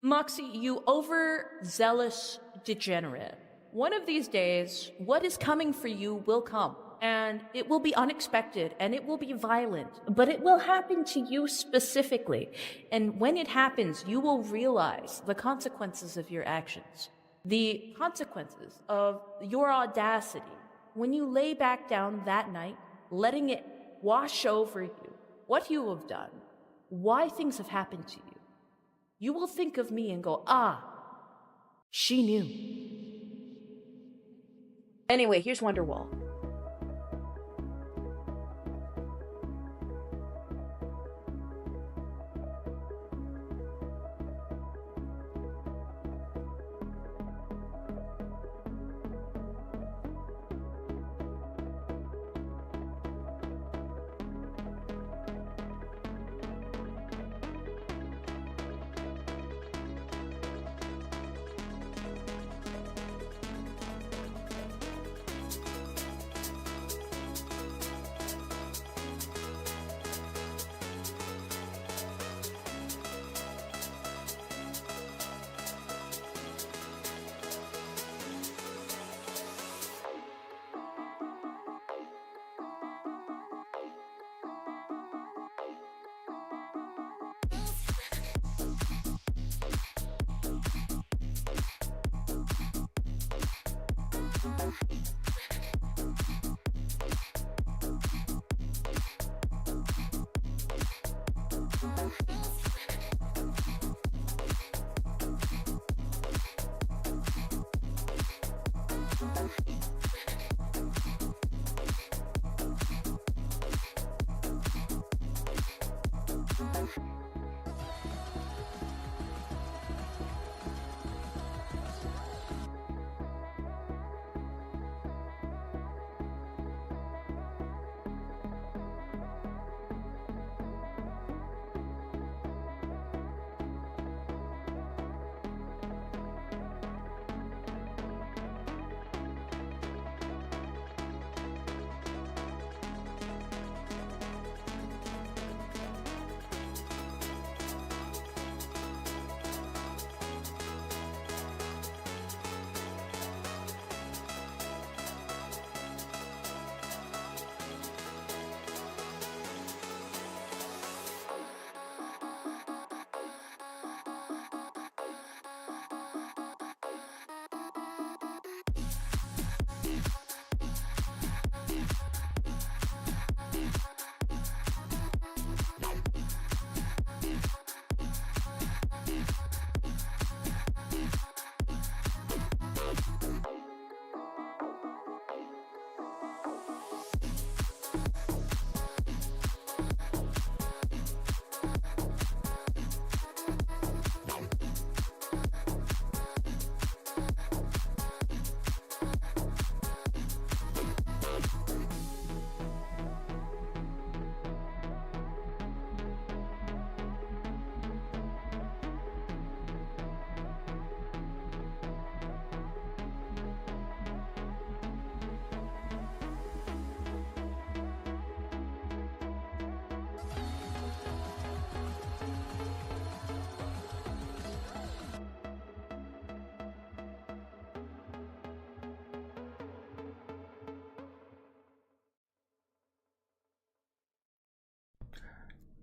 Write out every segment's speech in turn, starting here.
Moxie, you overzealous degenerate. One of these days, what is coming for you will come. And it will be unexpected and it will be violent, but it will happen to you specifically. And when it happens, you will realize the consequences of your actions. The consequences of your audacity. When you lay back down that night, letting it wash over you, what you have done, why things have happened to you, you will think of me and go, ah, she knew. Anyway, here's Wonderwall.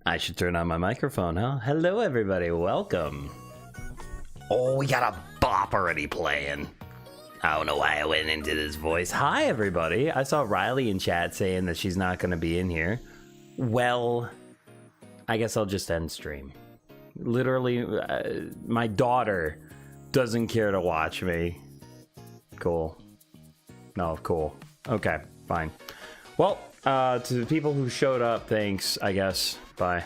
I should turn on my microphone, huh? Hello, everybody. Welcome. Oh, we got a bop already playing. I don't know why I went into this voice. Hi, everybody. I saw Riley in chat saying that she's not going to be in here. Well, I guess I'll just end stream. Literally, my daughter doesn't care to watch me. Cool. No, cool. Okay, fine. Well, to the people who showed up, thanks, I guess. Bye.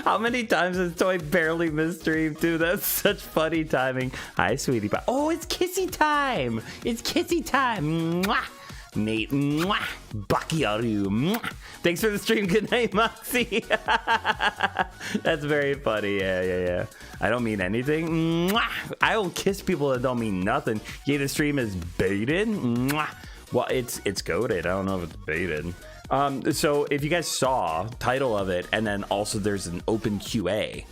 How many times has Toy barely missed stream, too? That's such funny timing. Hi, sweetie pie. Oh, it's kissy time. It's kissy time. Mwah. Nate, mwah. Bucky, are you? Mwah. Thanks for the stream. Good night, Moxie. That's very funny. Yeah. I don't mean anything. Mwah. I don't kiss people that don't mean nothing. Yeah, the stream is baited. Mwah. Well, it's goated. I don't know if it's baited. So if you guys saw title of it, and then also there's an open QA,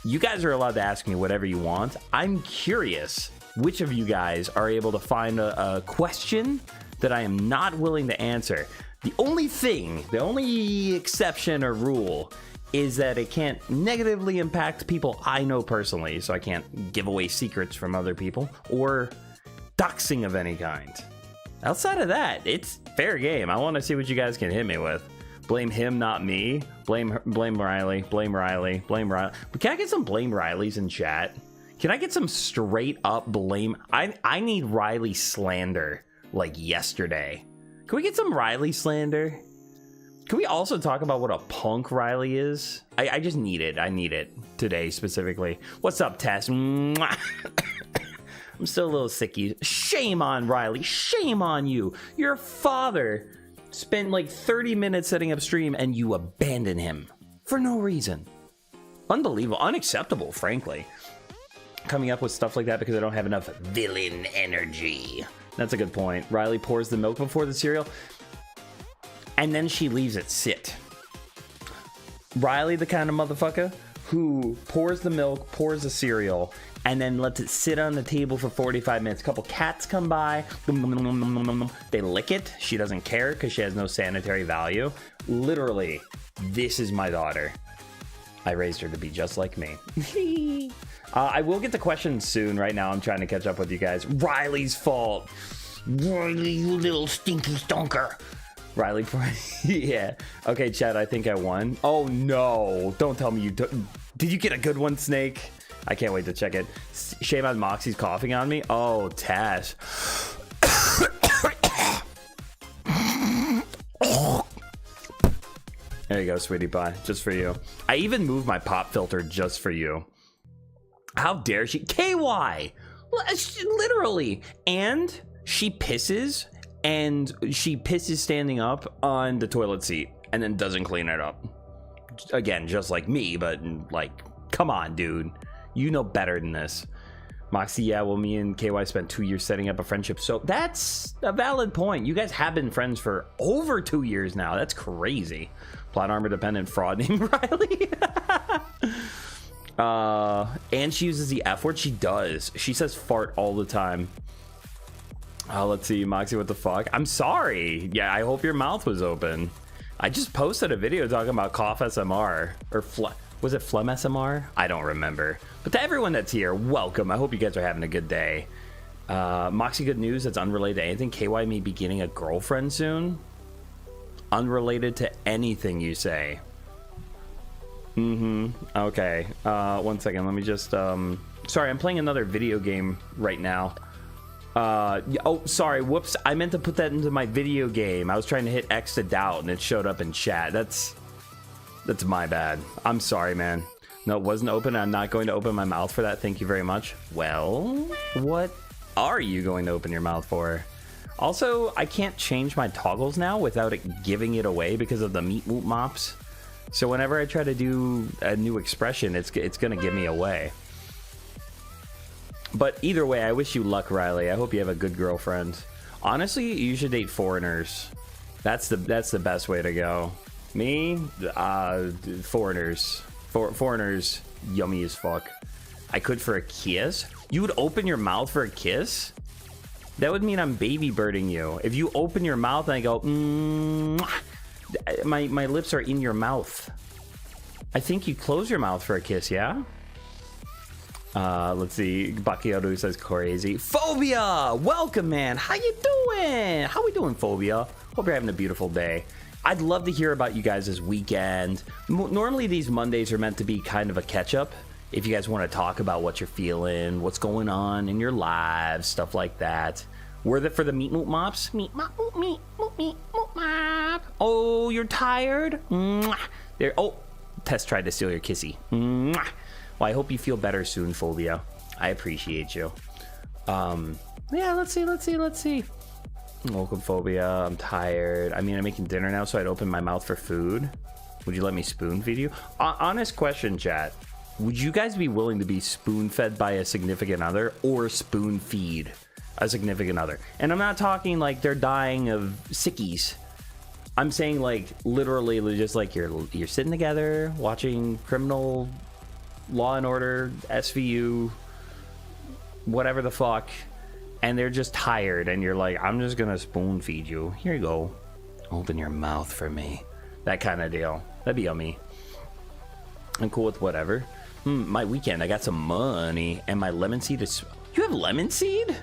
you guys are allowed to ask me whatever you want. I'm curious which of you guys are able to find a question that I am not willing to answer. The only exception or rule is that it can't negatively impact people I know personally, so I can't give away secrets from other people or doxing of any kind. Outside of that, it's fair game. I want to see what you guys can hit me with. Blame him, not me. Blame Riley. Blame Riley. Blame Riley. But can I get some blame Rileys in chat? Can I get some straight up blame? I need Riley slander like yesterday. Can we get some Riley slander? Can we also talk about what a punk Riley is? I just need it. I need it today specifically. What's up, Tess? Mwah. I'm still a little sicky. Shame on Riley. Shame on you. Your father spent like 30 minutes setting up stream and you abandon him for no reason. Unbelievable. Unacceptable, frankly. Coming up with stuff like that because I don't have enough villain energy. That's a good point. Riley pours the milk before the cereal and then she leaves it sit. Riley, the kind of motherfucker who pours the milk, pours the cereal, and then lets it sit on the table for 45 minutes. A couple cats come by, they lick it. She doesn't care because she has no sanitary value. Literally, this is my daughter. I raised her to be just like me. I will get the questions soon. Right now, I'm trying to catch up with you guys. Riley's fault. Riley, you little stinky stonker. Riley, yeah. Okay, Chad, I think I won. Oh, no. Don't tell me you... Did you get a good one, Snake? I can't wait to check it. Shame on Moxie's coughing on me. Oh, Tash. There you go, sweetie pie. Just for you. I even moved my pop filter just for you. How dare she? KY! Literally. And she pisses, and she pisses standing up on the toilet seat and then doesn't clean it up. Again, just like me, but like, come on, dude. You know better than this. Moxie, yeah, well, me and KY spent 2 years setting up a friendship, so that's a valid point. You guys have been friends for over 2 years now. That's crazy. Plot armor dependent fraud named Riley. And she uses the F word. She does. She says fart all the time. Let's see, Moxie, what the fuck? I'm sorry. Yeah, I hope your mouth was open. I just posted a video talking about cough SMR, or was it phlegm SMR? I don't remember. But to everyone that's here, welcome. I hope you guys are having a good day. Moxie, good news that's unrelated to anything. KY may be getting a girlfriend soon. Unrelated to anything you say. Okay. 1 second. Let me just... Sorry, I'm playing another video game right now. Oh, sorry. Whoops. I meant to put that into my video game. I was trying to hit X to doubt, and it showed up in chat. That's my bad. I'm sorry, man. No, it wasn't open. I'm not going to open my mouth for that. Thank you very much. Well, what are you going to open your mouth for? Also, I can't change my toggles now without it giving it away because of the meat moot mops. So whenever I try to do a new expression, it's going to give me away. But either way, I wish you luck, Riley. I hope you have a good girlfriend. Honestly, you should date foreigners. That's the best way to go. Me, foreigners. Foreigners, yummy as fuck. I could for a kiss. You would open your mouth for a kiss? That would mean I'm baby birding you. If you open your mouth and I go, my lips are in your mouth. I think you close your mouth for a kiss, yeah? Let's see. Bakiodo says crazy. Phobia! Welcome, man. How you doing? How we doing, Phobia? Hope you're having a beautiful day. I'd love to hear about you guys this weekend. Normally, these Mondays are meant to be kind of a catch-up. If you guys want to talk about what you're feeling, what's going on in your lives, stuff like that. Worth it for the meat moot mops? Meat mop, meat moot, meat moot mop. Oh, you're tired? Mwah. There. Oh, Tess tried to steal your kissy. Mwah. Well, I hope you feel better soon, Phobia. I appreciate you. Yeah, let's see. Welcome, Phobia. I'm tired. I mean, I'm making dinner now, so I'd open my mouth for food. Would you let me spoon feed you? Honest question, chat. Would you guys be willing to be spoon fed by a significant other or spoon feed a significant other. And I'm not talking like they're dying of sickies. I'm saying like literally just like you're sitting together watching criminal Law and Order, SVU, whatever the fuck, and they're just tired, and you're like, I'm just gonna spoon feed you. Here you go. Open your mouth for me. That kind of deal. That'd be yummy. I'm cool with whatever. My weekend, I got some money, and my lemon seed is... You have lemon seed?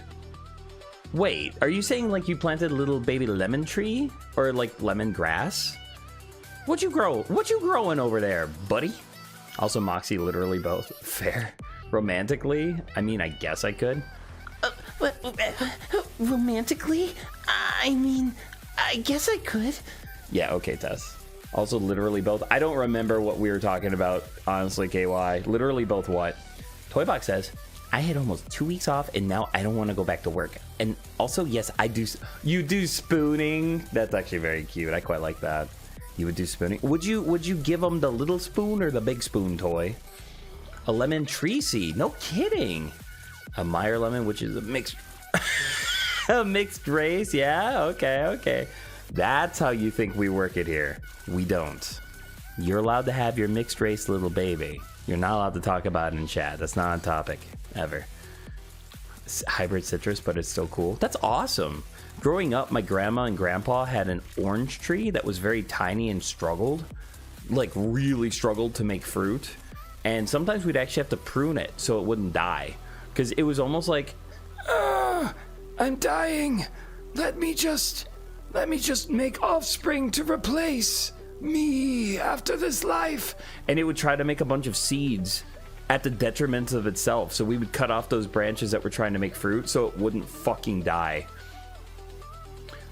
Wait, are you saying like you planted a little baby lemon tree? Or like lemon grass? What you growing over there, buddy? Also, Moxie, literally both. Fair. Romantically? I mean, I guess I could. Romantically? I mean, I guess I could. Yeah, okay, Tess. Also, literally both. I don't remember what we were talking about, honestly, KY. Literally both what? Toybox says, I had almost 2 weeks off, and now I don't want to go back to work. And also, yes, I do. You do spooning. That's actually very cute. I quite like that. You would do spooning. Would you give them the little spoon or the big spoon toy? A lemon tree seed. No kidding. A Meyer lemon, which is a mixed a mixed race. Yeah, okay. That's how you think we work it here. We don't. You're allowed to have your mixed race little baby. You're not allowed to talk about it in chat. That's not a topic ever. It's hybrid citrus, but it's still cool. That's awesome. Growing up, my grandma and grandpa had an orange tree that was very tiny and struggled, like really struggled to make fruit. And sometimes we'd actually have to prune it so it wouldn't die, because it was almost like, I'm dying. Let me just make offspring to replace me after this life. And it would try to make a bunch of seeds at the detriment of itself. So we would cut off those branches that were trying to make fruit so it wouldn't fucking die.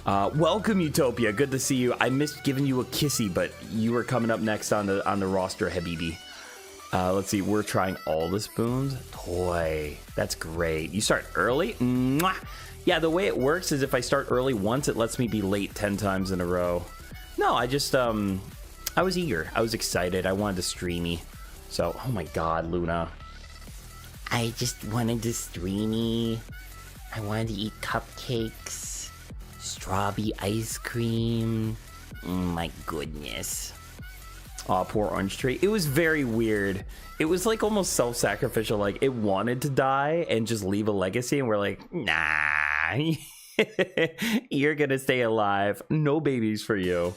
Welcome, Utopia. Good to see you. I missed giving you a kissy, but you were coming up next on the roster, Habibi. Let's see. We're trying all the spoons. Toy. That's great. You start early? Mwah. Yeah, the way it works is if I start early once, it lets me be late 10 times in a row. No, I just, I was eager. I was excited. I wanted to streamy. So, oh my god, Luna. I just wanted to streamy. I wanted to eat cupcakes, strawberry ice cream. My goodness. Aw, poor orange tree. It was very weird. It was like almost self-sacrificial. Like it wanted to die and just leave a legacy, and we're like, nah, you're gonna stay alive. No babies for you.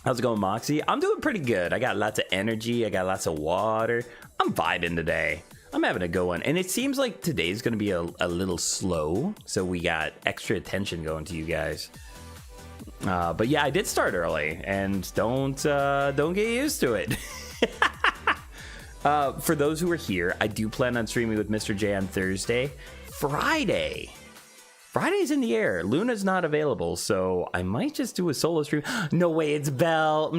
How's it going, Moxie? I'm doing pretty good. I got lots of energy. I got lots of water. I'm vibing today. I'm having a good one. And it seems like today's gonna be a little slow, so we got extra attention going to you guys. But yeah, I did start early, and don't get used to it. For those who are here, I do plan on streaming with Mr. J on Thursday. Friday's in the air. Luna's not available, so I might just do a solo stream. No way, it's Belle.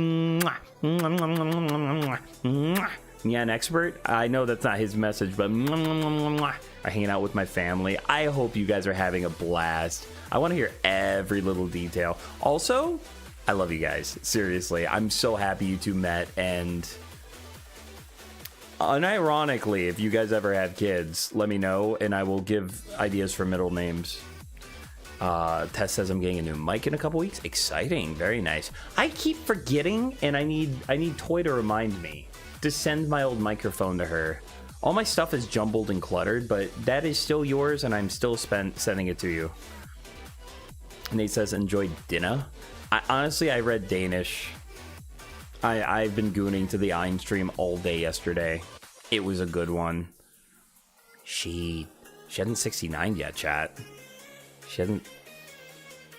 Yeah, an expert. I know that's not his message, but I'm hanging out with my family. I hope you guys are having a blast. I want to hear every little detail. Also, I love you guys. Seriously, I'm so happy you two met. And unironically, if you guys ever have kids, let me know, and I will give ideas for middle names. Tess says I'm getting a new mic in a couple weeks. Exciting. Very nice. I keep forgetting, and I need Toy to remind me to send my old microphone to her. All my stuff is jumbled and cluttered, but that is still yours, and I'm still sending it to you. Nate says, enjoy dinner. Honestly, I read Danish. I've been gooning to the Ein stream all day yesterday. It was a good one. She hasn't 69 yet, chat. She hasn't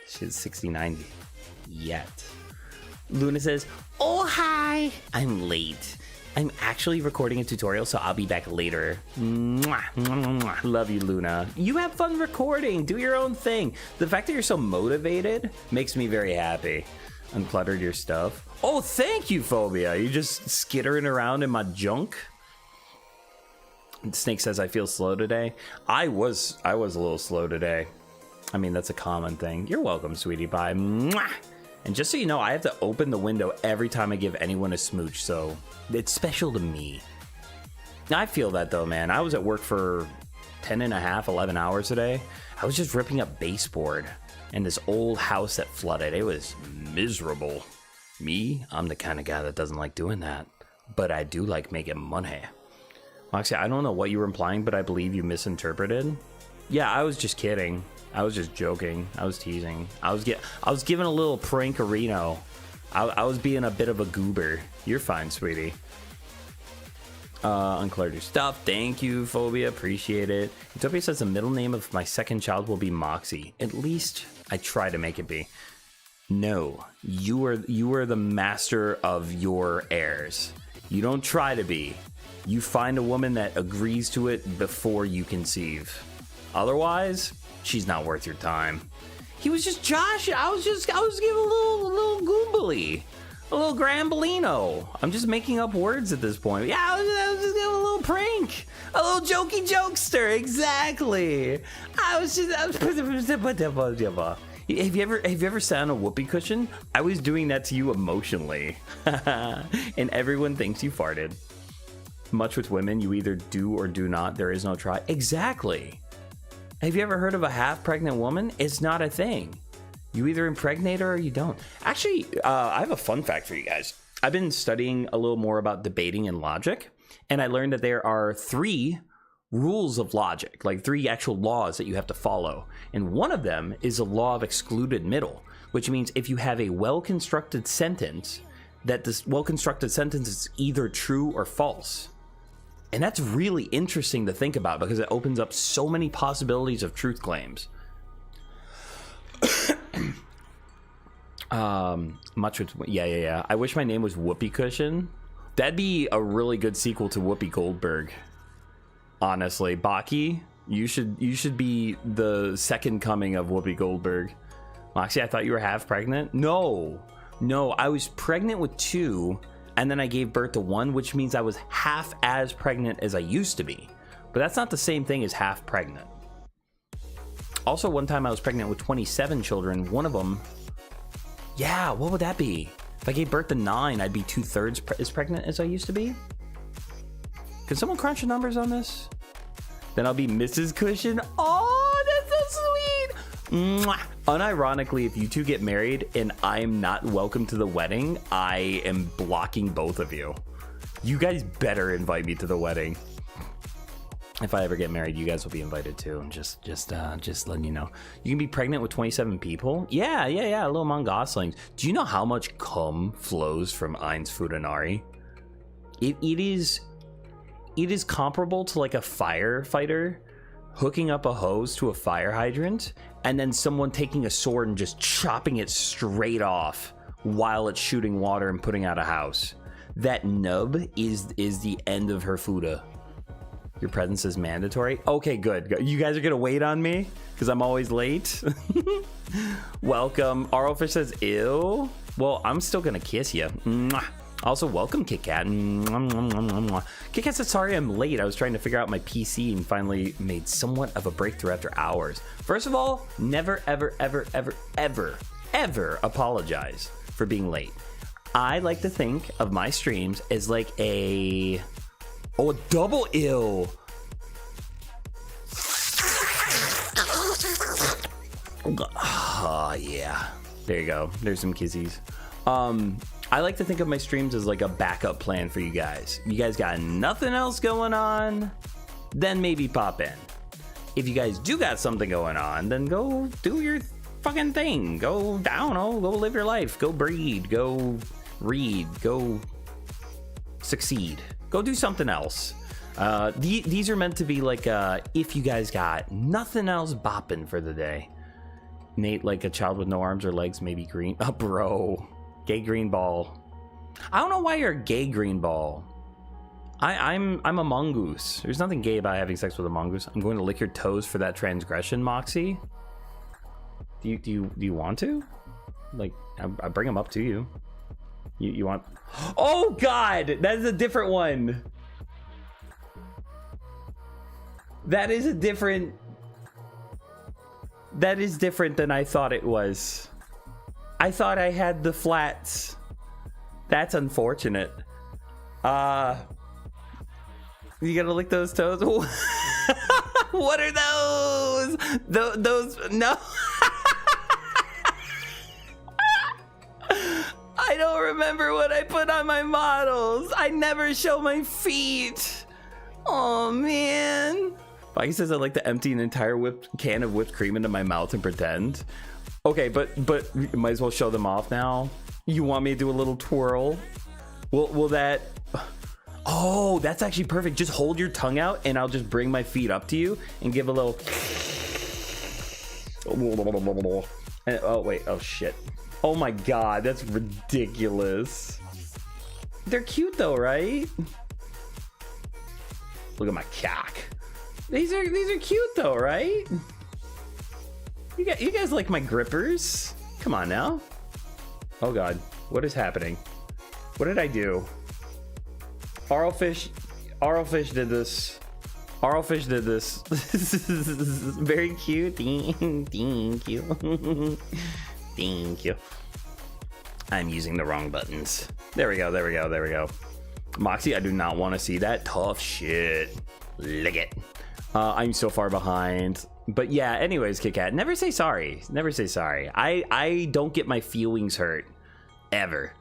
69 yet. Luna says, oh, hi. I'm late. I'm actually recording a tutorial, so I'll be back later. Mwah, mwah, mwah. Love you, Luna. You have fun recording. Do your own thing. The fact that you're so motivated makes me very happy. Uncluttered your stuff. Oh, thank you, Phobia. You just skittering around in my junk. Snake says, I feel slow today. I was a little slow today. I mean, that's a common thing. You're welcome, sweetie pie. Mwah. And just so you know, I have to open the window every time I give anyone a smooch, so it's special to me. I feel that though, man. I was at work for 10 and a half, 11 hours a day. I was just ripping up baseboard in this old house that flooded. It was miserable. Me, I'm the kind of guy that doesn't like doing that, but I do like making money. Moxie, I don't know what you were implying, but I believe you misinterpreted. Yeah, I was just kidding. I was just joking. I was teasing. I was giving a little prankerino. I was being a bit of a goober. You're fine, sweetie. Unclared your stuff. Thank you, Phobia. Appreciate it. Utopia says the middle name of my second child will be Moxie. At least I try to make it be. No, you are the master of your heirs. You don't try to be. You find a woman that agrees to it before you conceive. Otherwise, she's not worth your time. He was just Josh. I was giving a little goombly, a little grambolino. I'm just making up words at this point. Yeah, I was just giving a little prank, a little jokey jokester. Exactly. Have you ever sat on a whoopee cushion? I was doing that to you emotionally, and everyone thinks you farted. Much with women, you either do or do not. There is no try. Exactly. Have you ever heard of a half-pregnant woman? It's not a thing. You either impregnate her or you don't. Actually, I have a fun fact for you guys. I've been studying a little more about debating and logic, and I learned that there are 3 rules of logic, like 3 actual laws that you have to follow. And one of them is the law of excluded middle, which means if you have a well-constructed sentence, that this well-constructed sentence is either true or false. And that's really interesting to think about because it opens up so many possibilities of truth claims. Much with yeah. I wish my name was Whoopi Cushion. That'd be a really good sequel to Whoopi Goldberg. Honestly, Baki, you should be the second coming of Whoopi Goldberg. Moxie, I thought you were half pregnant. No, I was pregnant with 2. And then I gave birth to 1, which means I was half as pregnant as I used to be. But that's not the same thing as half pregnant. Also, one time I was pregnant with 27 children. One of them, yeah, what would that be? If I gave birth to 9, I'd be 2/3 as pregnant as I used to be. Can someone crunch the numbers on this? Then I'll be Mrs. Cushion. Oh, that's so sweet. Mwah. Unironically, if you two get married and I'm not welcome to the wedding, I am blocking both of you. You guys better invite me to the wedding. If I ever get married, you guys will be invited too. Just letting you know. You can be pregnant with 27 people. Yeah. Little Mon Goslings. Do you know how much cum flows from Ain's Fudanari? It is comparable to like a firefighter hooking up a hose to a fire hydrant and then someone taking a sword and just chopping it straight off while it's shooting water and putting out a house. That nub is the end of her fuda. Your presence is mandatory. Okay, good. You guys are gonna wait on me because I'm always late. Welcome. Arlfish says, ew. Well, I'm still gonna kiss you. Mwah. Also, welcome, Kit Kat. Kit Kat said, sorry I'm late. I was trying to figure out my PC and finally made somewhat of a breakthrough after hours. First of all, never, ever apologize for being late. I like to think of my streams as like a double ill. Oh, yeah. There you go. There's some kisses. I like to think of my streams as like a backup plan for you guys. You guys got nothing else going on, then maybe pop in. If you guys do got something going on, then go do your fucking thing. Go, I don't know, go live your life. Go breed, go read, go succeed. Go do something else. These are meant to be like if you guys got nothing else bopping for the day. Nate, like a child with no arms or legs, maybe green. Oh, bro. Gay green ball. I don't know why you're a gay green ball. I'm a mongoose. There's nothing gay about having sex with a mongoose. I'm going to lick your toes for that transgression, Moxie. Do you want to? Like, I bring them up to you. You want? Oh God, that is a different one. That is different than I thought it was. I thought I had the flats. That's unfortunate. You gotta lick those toes. What are those? Those no. I don't remember what I put on my models. I never show my feet. Oh man. Baki says I like to empty an entire can of whipped cream into my mouth and pretend. Okay, but you might as well show them off now. You want me to do a little twirl? Will that? Oh, that's actually perfect. Just hold your tongue out and I'll just bring my feet up to you and give a little. And, oh wait, oh shit. Oh my god, that's ridiculous. They're cute though, right? Look at my cock. These are cute though, right? You guys like my grippers? Come on now. Oh god, what is happening? What did I do? Arlfish did this. Arlfish did this. This is very cute. Thank you. Thank you. I'm using the wrong buttons. There we go. Moxie, I do not want to see that. Tough shit. Lick it. I'm so far behind. But yeah, anyways, Kit Kat, never say sorry. Never say sorry. I don't get my feelings hurt. Ever.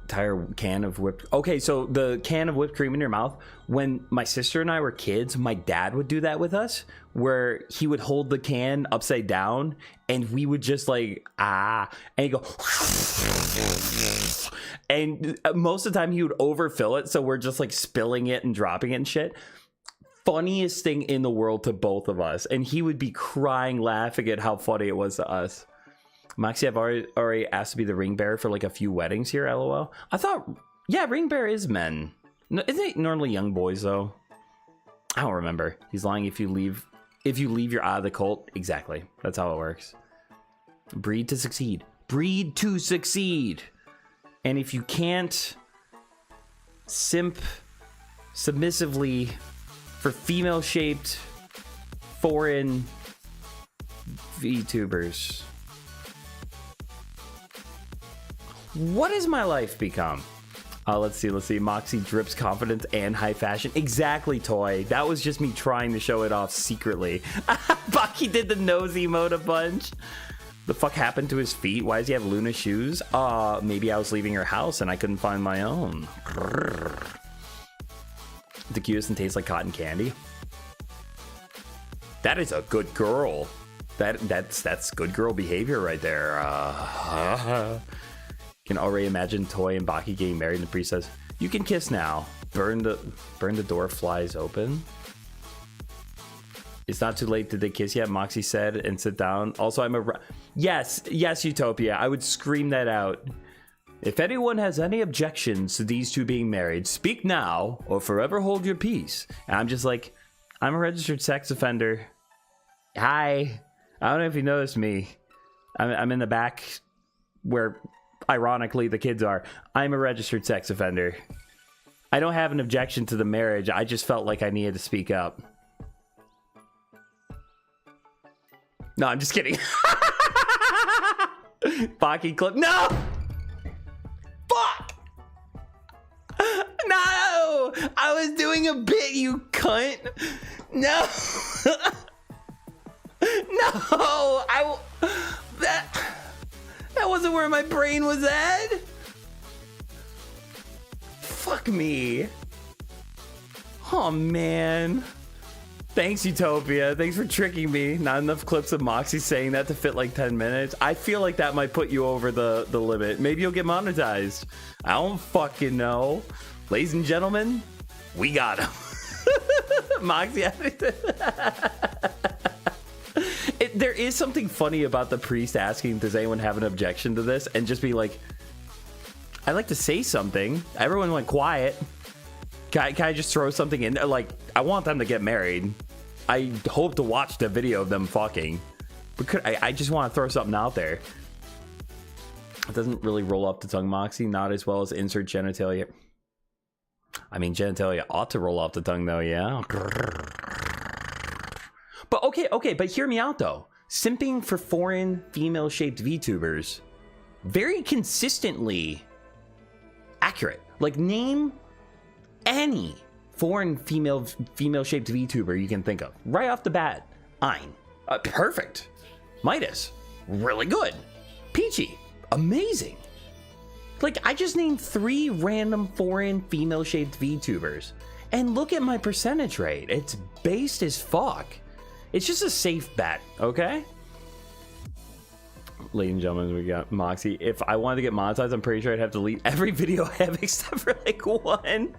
Entire can of whipped. Okay, so the can of whipped cream in your mouth. When my sister and I were kids, my dad would do that with us, where he would hold the can upside down, and we would just like and he'd go, and most of the time he would overfill it, so we're just like spilling it and dropping it and shit. Funniest thing in the world to both of us, and he would be crying, laughing at how funny it was to us. Moxie, I've already asked to be the ring bearer for like a few weddings here, lol. I thought, yeah, ring bearer is men. No, isn't it normally young boys though? I don't remember. He's lying. If you leave, you're out of the cult. Exactly. That's how it works. Breed to succeed. Breed to succeed. And if you can't simp submissively for female-shaped foreign VTubers, what has my life become? Let's see. Moxie drips confidence and high fashion. Exactly, Toy. That was just me trying to show it off secretly. Baki did the nose emote a bunch. The fuck happened to his feet? Why does he have Luna shoes? Maybe I was leaving her house and I couldn't find my own. The cutest and tastes like cotton candy. That is a good girl. That's good girl behavior right there. Can already imagine Toy and Baki getting married, and the priest says, "You can kiss now." Burn the door flies open. It's not too late. Did they kiss yet? Moxie said, and sit down. Also, yes, Utopia. I would scream that out. If anyone has any objections to these two being married, speak now or forever hold your peace. And I'm just like, I'm a registered sex offender. Hi. I don't know if you noticed me. I'm in the back where, ironically, the kids are. I'm a registered sex offender. I don't have an objection to the marriage. I just felt like I needed to speak up. No, I'm just kidding. Baki clip. No! Fuck! No! I was doing a bit, you cunt. No! No! That wasn't where my brain was at. Fuck me. Oh, man. Thanks, Utopia. Thanks for tricking me. Not enough clips of Moxie saying that to fit like 10 minutes. I feel like that might put you over the limit. Maybe you'll get monetized. I don't fucking know. Ladies and gentlemen, we got him. Moxie. There is something funny about the priest asking, does anyone have an objection to this? And just be like, I'd like to say something. Everyone went quiet. Can I just throw something in there? Like, I want them to get married. I hope to watch the video of them fucking. But I just want to throw something out there. It doesn't really roll up the tongue, Moxie. Not as well as insert genitalia. I mean, genitalia ought to roll off the tongue, though, yeah? But okay, but hear me out, though. Simping for foreign female-shaped VTubers. Very consistently accurate. Like, name any foreign female-shaped VTuber you can think of? Right off the bat. Ein. Perfect. Midas. Really good. Peachy. Amazing. Like, I just named 3 random foreign female-shaped VTubers. And look at my percentage rate. It's based as fuck. It's just a safe bet, okay? Ladies and gentlemen, we got Moxie. If I wanted to get monetized, I'm pretty sure I'd have to delete every video I have except for like one.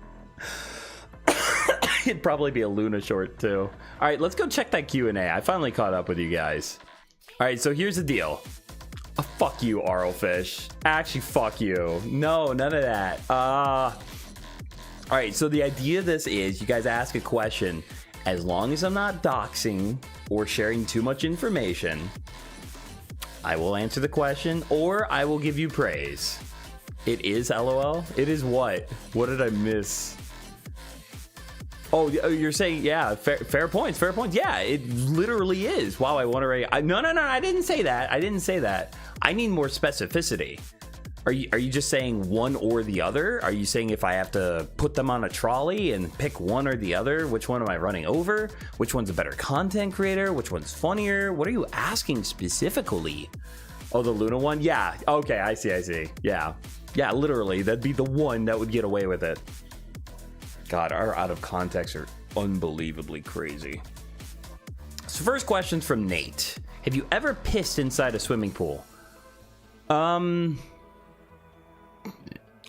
It'd probably be a Luna short too. All right, let's go check that Q&A. I finally caught up with you guys. All right, so here's the deal. Fuck you, Arlfish. Actually, fuck you. No, none of that. All right, so the idea of this is you guys ask a question. As long as I'm not doxing or sharing too much information, I will answer the question or I will give you praise. It is LOL? It is what? What did I miss? Oh, you're saying, yeah, fair points, fair points. Yeah, it literally is. Wow, I want to... No, I didn't say that. I didn't say that. I need more specificity. Are you just saying one or the other? Are you saying if I have to put them on a trolley and pick one or the other, which one am I running over? Which one's a better content creator? Which one's funnier? What are you asking specifically? Oh, the Luna one? Yeah. Okay, I see. Yeah. Yeah, literally. That'd be the one that would get away with it. God, our out of context are unbelievably crazy. So first question's from Nate. Have you ever pissed inside a swimming pool?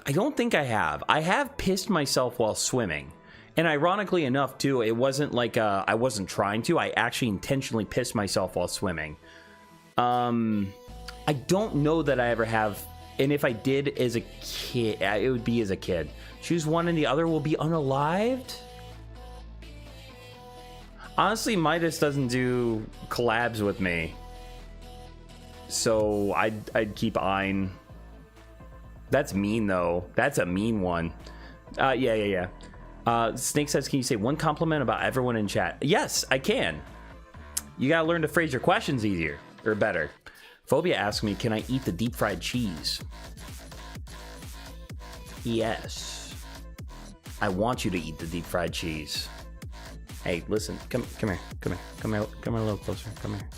I don't think I have. I have pissed myself while swimming. And ironically enough, too, it wasn't like I wasn't trying to. I actually intentionally pissed myself while swimming. I don't know that I ever have. And if I did as a kid, it would be as a kid. Choose one and the other will be unalived? Honestly, Midas doesn't do collabs with me. So I'd keep Ein. That's mean, though. That's a mean one. Yeah. Snake says, can you say one compliment about everyone in chat? Yes, I can. You gotta learn to phrase your questions easier, or better. Phobia asked me, can I eat the deep fried cheese? Yes. I want you to eat the deep fried cheese. Hey, listen, come here a little closer. Come here.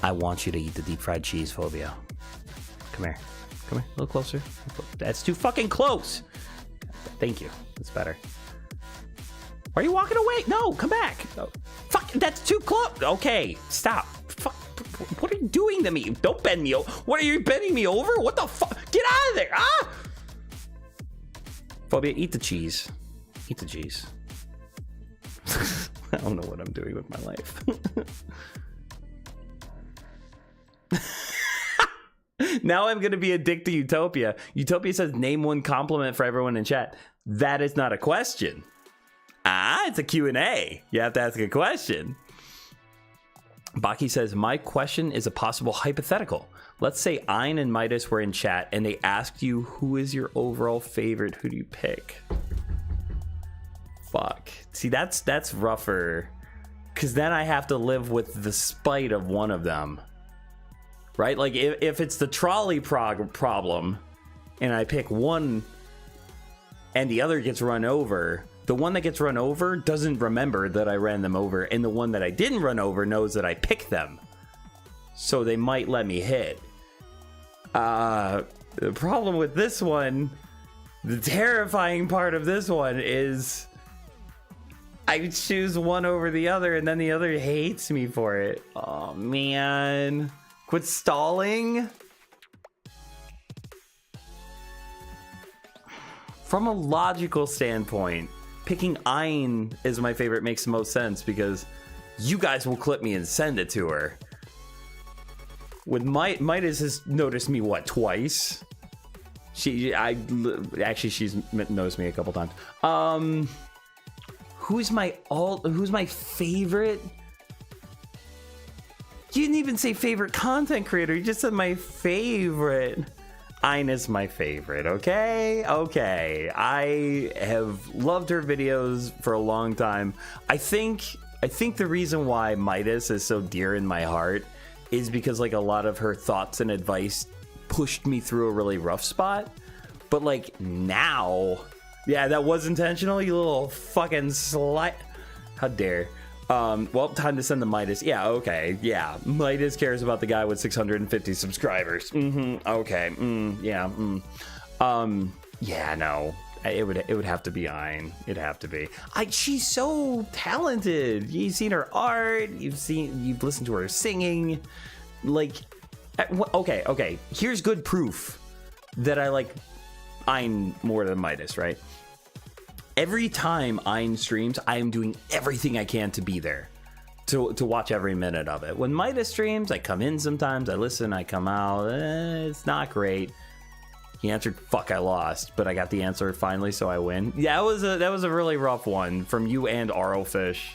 I want you to eat the deep fried cheese, Phobia. Come here, a little closer. That's too fucking close. Thank you, that's better. Are you walking away? No, come back. Oh, fuck, that's too close. Okay, stop. Fuck, what are you doing to me? Don't bend me over. What, are you bending me over? What the fuck? Get out of there. Ah! Phobia, eat the cheese. Eat the cheese. I don't know what I'm doing with my life. Now I'm going to be addicted to Utopia. Utopia says, name one compliment for everyone in chat. That is not a question. It's a Q&A. You have to ask a question. Baki says, my question is a possible hypothetical. Let's say Ein and Midas were in chat and they asked you, who is your overall favorite? Who do you pick? Fuck. See, that's rougher. Because then I have to live with the spite of one of them. Right? Like, if it's the trolley problem, and I pick one, and the other gets run over, the one that gets run over doesn't remember that I ran them over, and the one that I didn't run over knows that I picked them. So they might let me hit. The problem with this one, the terrifying part of this one is I choose one over the other, and then the other hates me for it. Oh, man. Quit stalling. From a logical standpoint, picking Ein as my favorite makes the most sense because you guys will clip me and send it to her. With Midas has noticed me, what, twice? She's noticed me a couple times. Who's my favorite? You didn't even say favorite content creator. You just said my favorite. Ein is my favorite, okay? Okay. I have loved her videos for a long time. I think the reason why Midas is so dear in my heart is because like a lot of her thoughts and advice pushed me through a really rough spot. But like now Yeah, that was intentional, you little fucking slut. How dare. Well, time to send the Midas. Yeah, okay. Yeah, Midas cares about the guy with 650 subscribers. Okay. Yeah. Yeah, no. It would have to be Ein. It'd have to be. She's so talented. You've seen her art. You've listened to her singing. Like, okay. Here's good proof that I like Ein more than Midas, right? Every time Ein streams, I am doing everything I can to be there, to watch every minute of it. When Midas streams, I come in sometimes, I listen, I come out. It's not great. He answered, "Fuck, I lost," but I got the answer finally, so I win. Yeah, that was a really rough one from you and Arrowfish.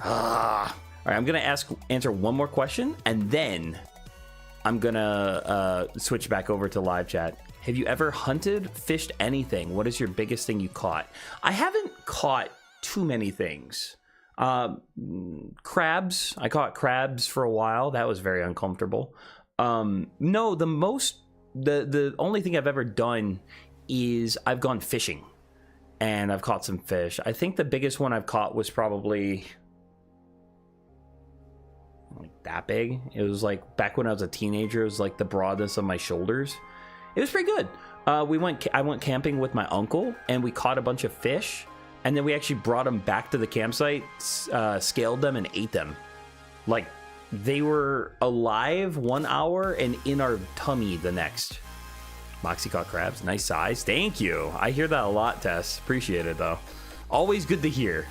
All right, I'm gonna answer one more question, and then I'm gonna switch back over to live chat. Have you ever hunted, fished anything? What is your biggest thing you caught? I haven't caught too many things. Crabs. I caught crabs for a while. That was very uncomfortable. No, the only thing I've ever done is I've gone fishing and I've caught some fish. I think the biggest one I've caught was probably like that big. It was like back when I was a teenager, it was like the broadness of my shoulders. It was pretty good. I went camping with my uncle and we caught a bunch of fish, and then we actually brought them back to the campsite, scaled them and ate them. Like, they were alive 1 hour and in our tummy the next. Moxie caught crabs. Nice size. Thank you. I hear that a lot, Tess. Appreciate it, though. Always good to hear.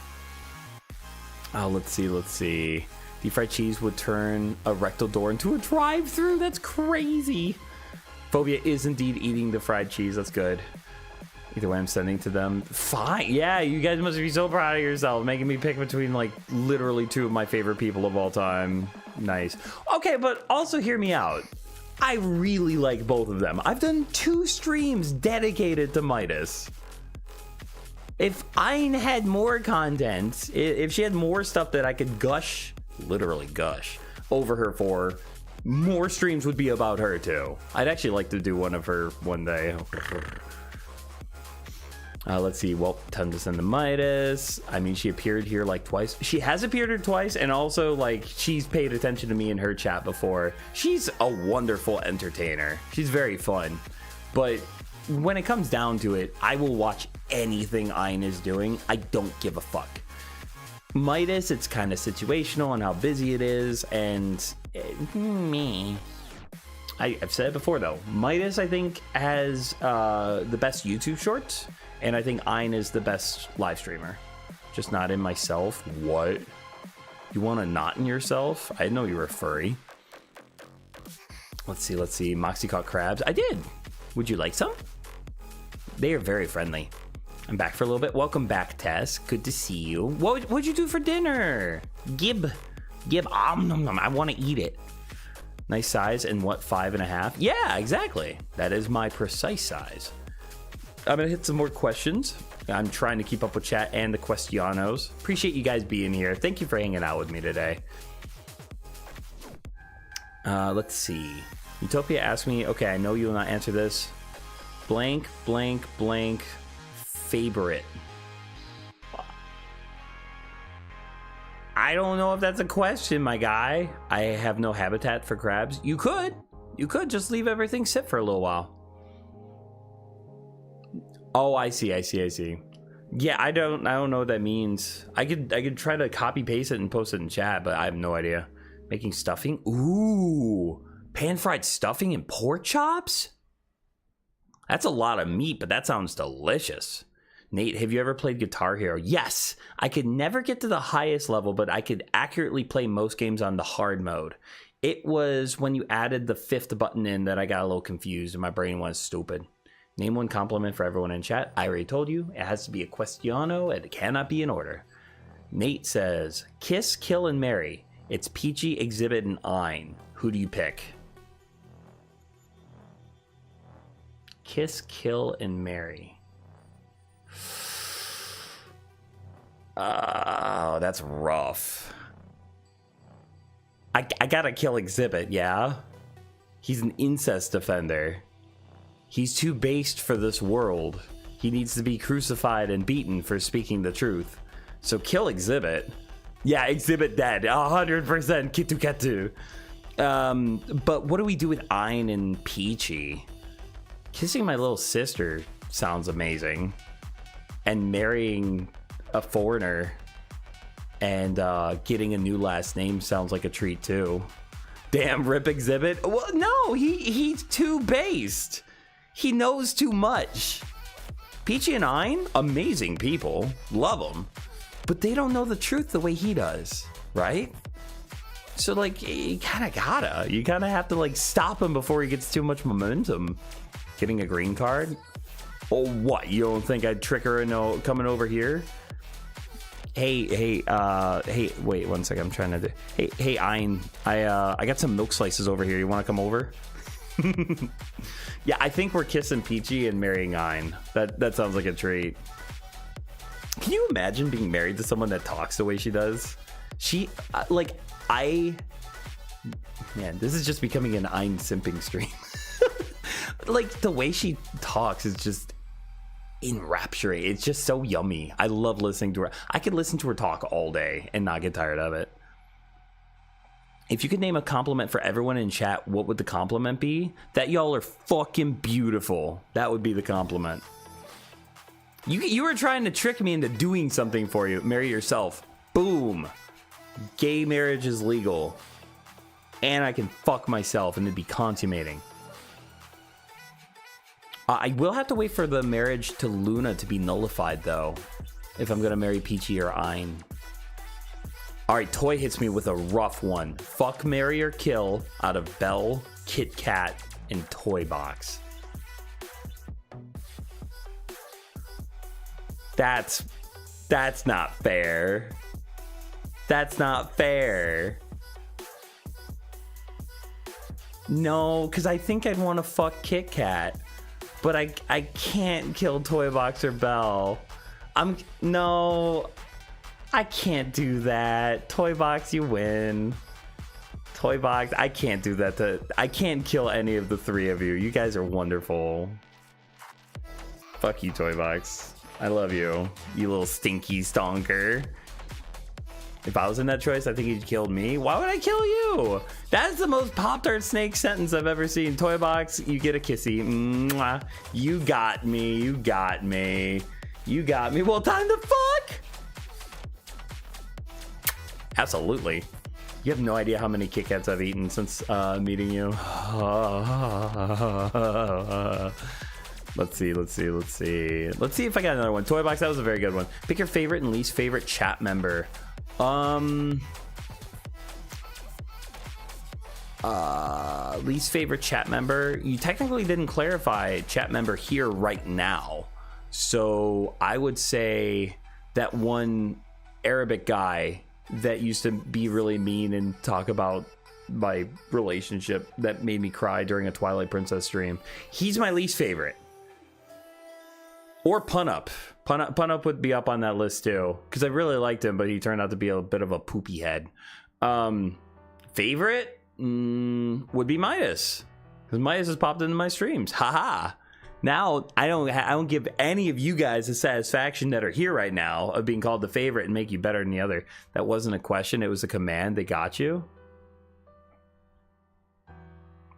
Let's see. Deep fried cheese would turn a rectal door into a drive-through. That's crazy. Phobia is indeed eating the fried cheese. That's good. Either way, I'm sending to them. Fine. Yeah, you guys must be so proud of yourself, making me pick between, like, literally two of my favorite people of all time. Nice. Okay, but also hear me out. I really like both of them. I've done 2 streams dedicated to Midas. If Ein had more content, if she had more stuff that I could gush, literally gush, over her for, more streams would be about her too. I'd actually like to do one of her one day. Let's see. Well, time to send the Midas. I mean, she appeared here like twice. She has appeared here twice, and also like she's paid attention to me in her chat before. She's a wonderful entertainer. She's very fun. But when it comes down to it, I will watch anything Ein is doing. I don't give a fuck. Midas, it's kind of situational on how busy it is, and me. I've said it before though. Midas, I think, has the best YouTube shorts, and I think Ein is the best live streamer. Just not in myself. What? You want to knot in yourself? I didn't know you were a furry. Let's see. Moxie caught crabs. I did. Would you like some? They are very friendly. I'm back for a little bit. Welcome back, Tess. Good to see you. What'd you do for dinner? Gib. I want to eat it. Nice size, and what, 5.5? Yeah, exactly. That is my precise size. I'm gonna hit some more questions. I'm trying to keep up with chat and the questionos. Appreciate you guys being here. Thank you for hanging out with me today. Let's see. Utopia asked me, okay, I know you will not answer this. Blank, favorite. I don't know if that's a question, my guy. I have no habitat for crabs. You could just leave everything sit for a little while. Oh, I see. Yeah, I don't know what that means. I could try to copy paste it and post it in chat, but I have no idea. Making stuffing? Ooh, pan-fried stuffing and pork chops? That's a lot of meat, but that sounds delicious. Nate, have you ever played Guitar Hero? Yes. I could never get to the highest level, but I could accurately play most games on the hard mode. It was when you added the 5th button in that I got a little confused and my brain went stupid. Name one compliment for everyone in chat. I already told you. It has to be a questiono and it cannot be in order. Nate says, kiss, kill, and marry. It's Peachy, Exhibit, and Ein. Who do you pick? Kiss, kill, and marry. Oh, that's rough. I gotta kill Exhibit, yeah? He's an incest offender. He's too based for this world. He needs to be crucified and beaten for speaking the truth. So kill Exhibit. Yeah, Exhibit dead. 100% Kitu Ketu. But what do we do with Ein and Peachy? Kissing my little sister sounds amazing. And marrying a foreigner and getting a new last name sounds like a treat too. Damn, rip Exhibit. Well, no, he's too based. He knows too much. Peachy and Ein, amazing people, love them, but they don't know the truth the way he does, right? So like, you kind of have to like stop him before he gets too much momentum. Getting a green card? Oh, what? You don't think I'd trick her into coming over here? Hey, wait 1 second. I'm trying to do. Hey, Ein, I got some milk slices over here. You want to come over? Yeah, I think we're kissing Peachy and marrying Ein. That sounds like a treat. Can you imagine being married to someone that talks the way she does? Man, this is just becoming an Ein simping stream. Like, the way she talks is just enrapturing. It's just so yummy. I love listening to her. I could listen to her talk all day and not get tired of it. If you could name a compliment for everyone in chat, what would the compliment be? That y'all are fucking beautiful. That would be the compliment. You were trying to trick me into doing something for you. Marry yourself. Boom. Gay marriage is legal. And I can fuck myself and it'd be consummating. I will have to wait for the marriage to Luna to be nullified, though, if I'm going to marry Peachy or Ein. All right, Toy hits me with a rough one. Fuck, marry, or kill out of Belle, Kit Kat, and Toy Box. That's not fair. That's not fair. No, because I think I'd want to fuck Kit Kat. But I can't kill Toy Box or Belle. No, I can't do that. Toy Box, you win. Toy Box, I can't do that. I can't kill any of the three of you. You guys are wonderful. Fuck you, Toy Box. I love you, you little stinky stonker. If I was in that choice, I think he'd killed me. Why would I kill you? That's the most Pop-Tart snake sentence I've ever seen. Toy Box, you get a kissy. Mwah. You got me. You got me. You got me. Well, time to fuck. Absolutely. You have no idea how many Kit Kats I've eaten since meeting you. Let's see if I got another one. Toy Box, that was a very good one. Pick your favorite and least favorite chat member. Least favorite chat member. You technically didn't clarify chat member here right now, so I would say that one Arabic guy that used to be really mean and talk about my relationship that made me cry during a Twilight Princess stream. He's my least favorite. Or Pun Up. Pun Up would be up on that list too, because I really liked him, but he turned out to be a bit of a poopy head. Favorite would be Midas, because Midas has popped into my streams. Haha. Now I don't give any of you guys the satisfaction that are here right now of being called the favorite and make you better than the other. That wasn't a question; it was a command. They got you.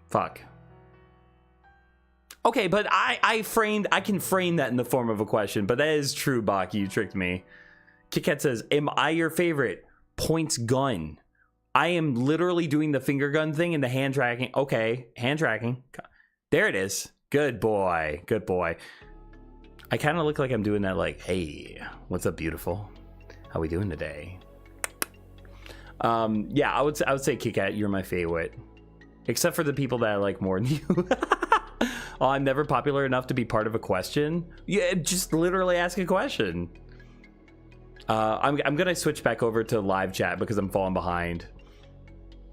Fuck. Okay, but I can frame that in the form of a question, but that is true, Baki. You tricked me. Kit says, am I your favorite? Points gun. I am literally doing the finger gun thing and the hand tracking. Okay, hand tracking. There it is. Good boy. Good boy. I kind of look like I'm doing that like, hey, what's up, beautiful? How we doing today? Yeah, I would say Kit Kat, you're my favorite. Except for the people that I like more than you. Oh, I'm never popular enough to be part of a question. Yeah, just literally ask a question. I'm gonna switch back over to live chat because I'm falling behind.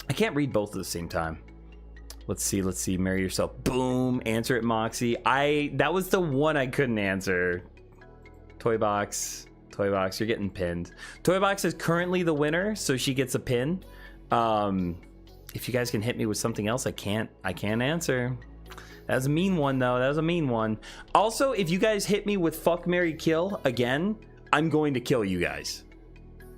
I can't read both at the same time. Let's see. Marry yourself. Boom. Answer it, Moxie. That was the one I couldn't answer. Toy Box, you're getting pinned. Toy Box is currently the winner, so she gets a pin. If you guys can hit me with something else, I can't answer. That was a mean one, though. That was a mean one. Also, if you guys hit me with fuck, marry, kill again, I'm going to kill you guys.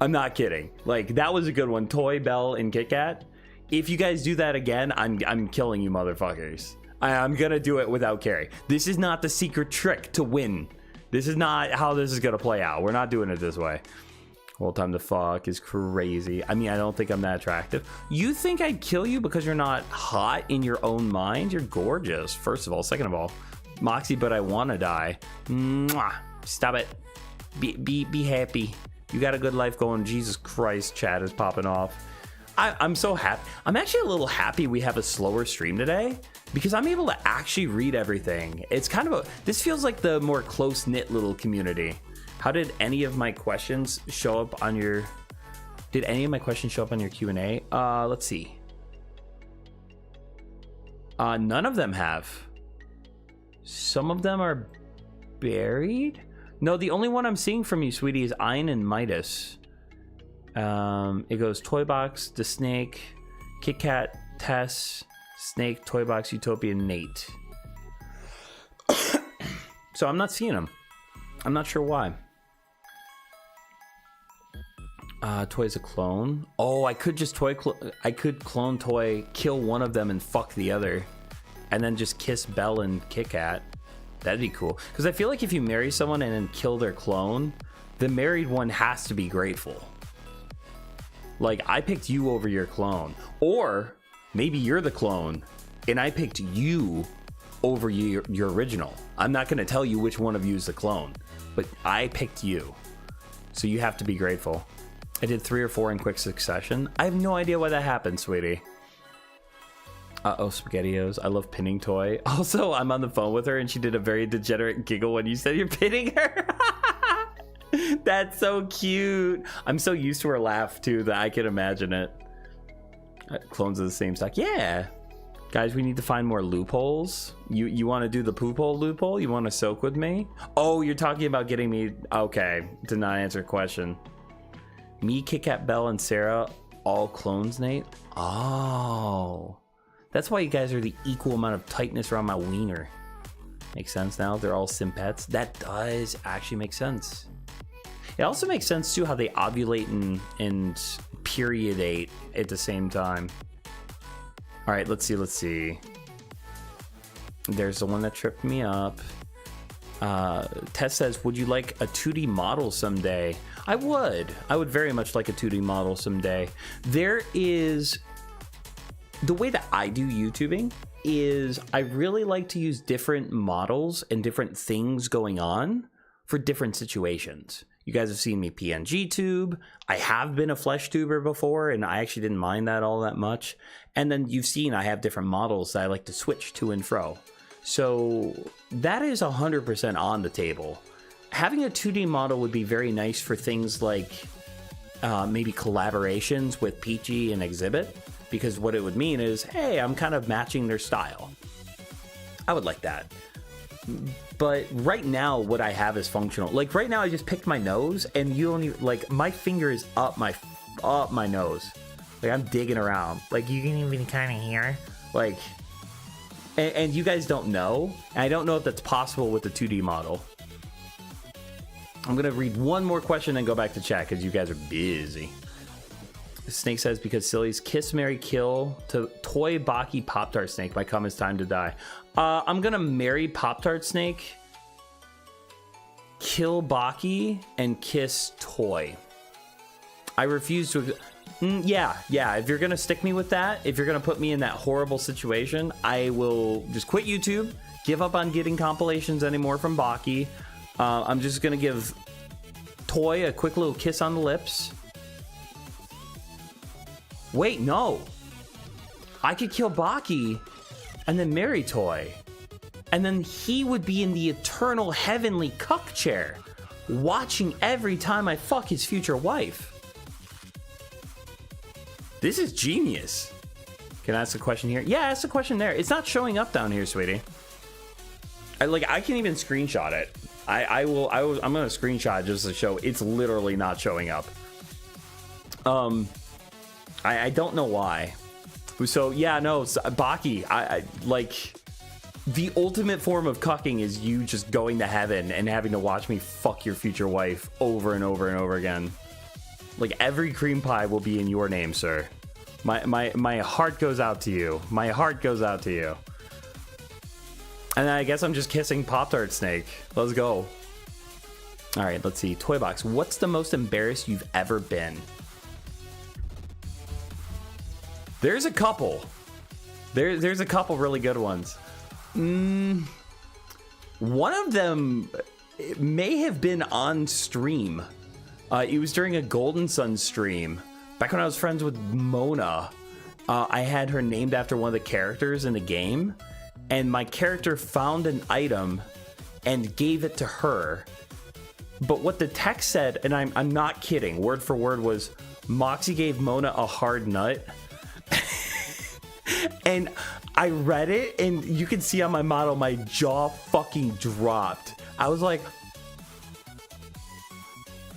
I'm not kidding. Like, that was a good one. Toy, Bell, and Kit Kat. If you guys do that again, I'm killing you motherfuckers. I'm gonna do it without Carrie. This is not the secret trick to win. This is not how this is gonna play out. We're not doing it this way. Whole time to fuck is crazy. I mean, I don't think I'm that attractive. You think I'd kill you because you're not hot in your own mind? You're gorgeous, first of all. Second of all, Moxie, but I wanna die. Mwah. Stop it. Be happy. You got a good life going. Jesus Christ, chat is popping off. I'm so happy. I'm actually a little happy we have a slower stream today because I'm able to actually read everything. It's kind of this feels like the more close-knit little community. How did any of my questions show up on your... Did any of my questions show up on your Q&A? Let's see. None of them have. Some of them are buried? No, the only one I'm seeing from you, sweetie, is Ein and Midas. It goes Toy Box, The Snake, Kit Kat, Tess, Snake, Toy Box, Utopia, Nate. So I'm not seeing them. I'm not sure why. Toy's a clone. Oh, I could just I could clone Toy, kill one of them and fuck the other, and then just kiss Belle and Kit Kat. That'd be cool. Because I feel like if you marry someone and then kill their clone, the married one has to be grateful. Like, I picked you over your clone. Or maybe you're the clone and I picked you over your original. I'm not going to tell you which one of you is the clone, but I picked you. So you have to be grateful. I did 3 or 4 in quick succession. I have no idea why that happened, sweetie. Uh-oh, SpaghettiOs. I love pinning Toy. Also, I'm on the phone with her and she did a very degenerate giggle when you said you're pinning her. That's so cute. I'm so used to her laugh, too, that I can imagine it. Clones of the same stock. Yeah. Guys, we need to find more loopholes. You want to do the poop hole loophole? You want to soak with me? Oh, you're talking about getting me... Okay, did not answer a question. Me, Kit Kat, Belle, and Sarah, all clones, Nate? Oh... That's why you guys are the equal amount of tightness around my wiener. Makes sense now? They're all simpets. That does actually make sense. It also makes sense, too, how they ovulate and periodate at the same time. All right, let's see. There's the one that tripped me up. Tess says, would you like a 2D model someday? I would very much like a 2D model someday. There is... The way that I do YouTubing is I really like to use different models and different things going on for different situations. You guys have seen me PNG tube. I have been a flesh tuber before, and I actually didn't mind that all that much. And then you've seen I have different models that I like to switch to and fro. So that is 100% on the table. Having a 2D model would be very nice for things like maybe collaborations with Peachy and Exhibit. Because what it would mean is, hey, I'm kind of matching their style. I would like that. But right now, what I have is functional. Like right now, I just picked my nose, and you don't even, like, my finger is up my nose. Like I'm digging around. Like you can even kind of hear. Like, and you guys don't know. And I don't know if that's possible with the 2D model. I'm gonna read one more question and go back to chat because you guys are busy. Snake says, because Silly's kiss, marry, kill to Toy, Baki, Pop-Tart Snake. My come, it's time to die. I'm gonna marry Pop-Tart Snake, kill Baki, and kiss Toy. I refuse to... yeah, if you're gonna stick me with that, if you're gonna put me in that horrible situation, I will just quit YouTube, give up on getting compilations anymore from Baki. I'm just gonna give Toy a quick little kiss on the lips. Wait, no. I could kill Baki and then marry Toy. And then he would be in the eternal heavenly cuck chair, watching every time I fuck his future wife. This is genius. Can I ask a question here? Yeah, ask a question there. It's not showing up down here, sweetie. I can even screenshot it. I'm gonna screenshot just to show it's literally not showing up. I don't know why. So yeah, no, Baki, I like the ultimate form of cucking is you just going to heaven and having to watch me fuck your future wife over and over and over again. Like, every cream pie will be in your name, sir. My heart goes out to you. My heart goes out to you. And I guess I'm just kissing Pop-Tart Snake. Let's go. All right, let's see. Toy box. What's the most embarrassed you've ever been? There's a couple. There's a couple really good ones. One of them may have been on stream. It was during a Golden Sun stream. Back when I was friends with Mona, I had her named after one of the characters in the game. And my character found an item and gave it to her. But what the text said, and I'm not kidding, word for word, was Moxie gave Mona a hard nut. And I read it, and you can see on my model, my jaw fucking dropped. I was like,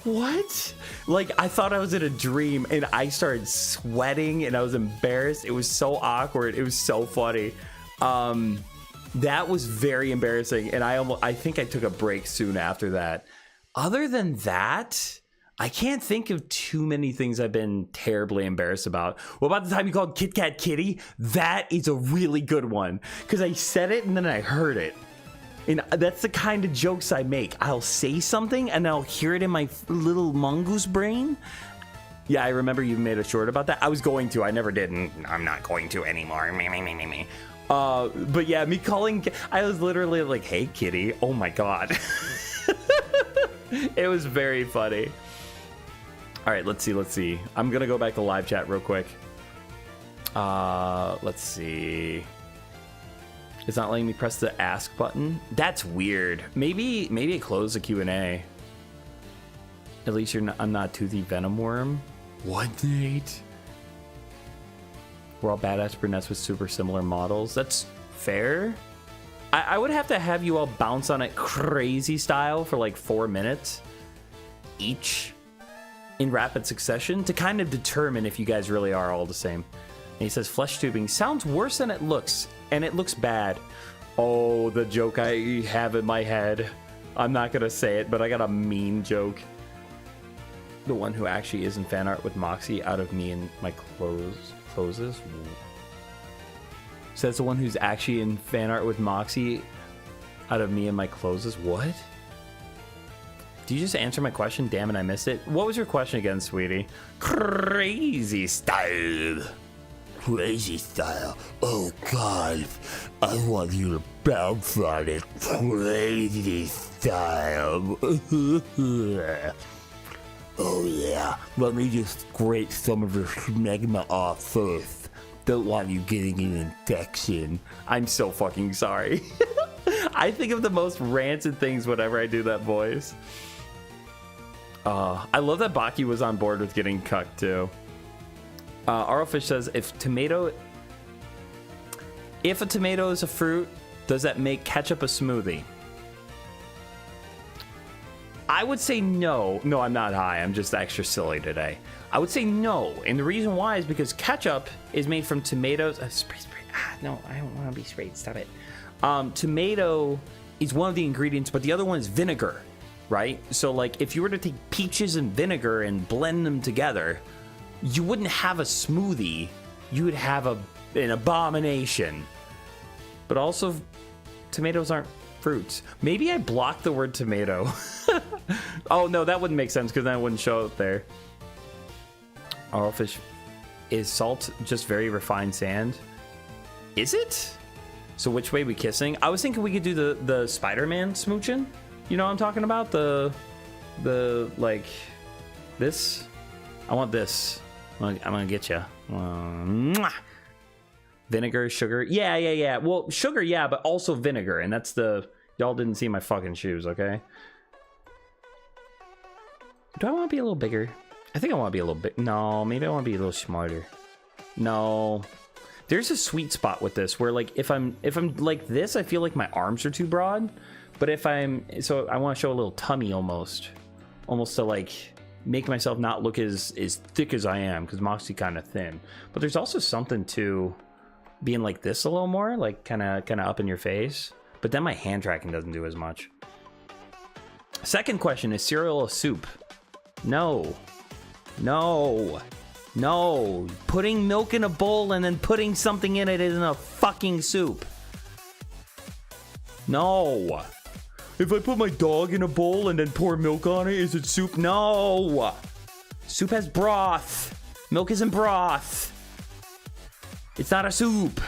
what? Like, I thought I was in a dream, and I started sweating, and I was embarrassed. It was so awkward. It was so funny. That was very embarrassing, and I think I took a break soon after that. Other than that, I can't think of too many things I've been terribly embarrassed about. What about the time you called Kit Kat Kitty? That is a really good one, because I said it and then I heard it. And that's the kind of jokes I make. I'll say something and I'll hear it in my little mongoose brain. Yeah, I remember you made a short about that. I was going to. I never did, and I'm not going to anymore. Me. But yeah, me calling... I was literally like, hey, kitty. Oh, my God. It was very funny. All right, let's see. I'm going to go back to live chat real quick. Let's see. It's not letting me press the ask button. That's weird. Maybe it closed the Q&A. At least I'm not Toothy Venom Worm. What, Nate? We're all badass brunettes with super similar models. That's fair. I would have to have you all bounce on it crazy style for like 4 minutes each in rapid succession to kind of determine if you guys really are all the same. And he says, flesh tubing sounds worse than it looks, and it looks bad. Oh, the joke I have in my head. I'm not going to say it, but I got a mean joke. The one who actually is in fan art with Moxie out of me and my closes. Says the one who's actually in fan art with Moxie out of me and my closes. What? Did you just answer my question? Damn it, I missed it. What was your question again, sweetie? Crazy style. Crazy style. Oh God, I want you to bounce on it. Crazy style. Oh yeah, let me just scrape some of your smegma off first. Don't want you getting an infection. I'm so fucking sorry. I think of the most rancid things whenever I do that voice. I love that Baki was on board with getting cucked too. Arlfish says, if a tomato is a fruit, does that make ketchup a smoothie? I would say no. No, I'm not high. I'm just extra silly today. I would say no. And the reason why is because ketchup is made from tomatoes. Spray. No, I don't want to be sprayed. Stop it. Tomato is one of the ingredients, but the other one is vinegar, right? So, like, if you were to take peaches and vinegar and blend them together, you wouldn't have a smoothie. You would have an abomination. But also, tomatoes aren't fruits. Maybe I blocked the word tomato. Oh, no, that wouldn't make sense because then it wouldn't show up there. Arlfish, is salt just very refined sand? Is it? So which way we kissing? I was thinking we could do the Spider-Man smooching. You know what I'm talking about? The like this. I want this. I'm gonna get you. Vinegar, sugar. Yeah. Well, sugar, yeah, but also vinegar, and that's the. Y'all didn't see my fucking shoes, okay? Do I want to be a little bigger? I think I want to be a little bit. No, maybe I want to be a little smarter. No. There's a sweet spot with this where, like, if I'm like this, I feel like my arms are too broad. But if so I want to show a little tummy almost to like make myself not look as thick as I am, because Moxie kind of thin. But there's also something to being like this a little more, like kind of up in your face. But then my hand tracking doesn't do as much. Second question, is cereal a soup? No. No. No. Putting milk in a bowl and then putting something in it isn't a fucking soup. No. If I put my dog in a bowl and then pour milk on it, is it soup? No. Soup has broth. Milk isn't broth. It's not a soup.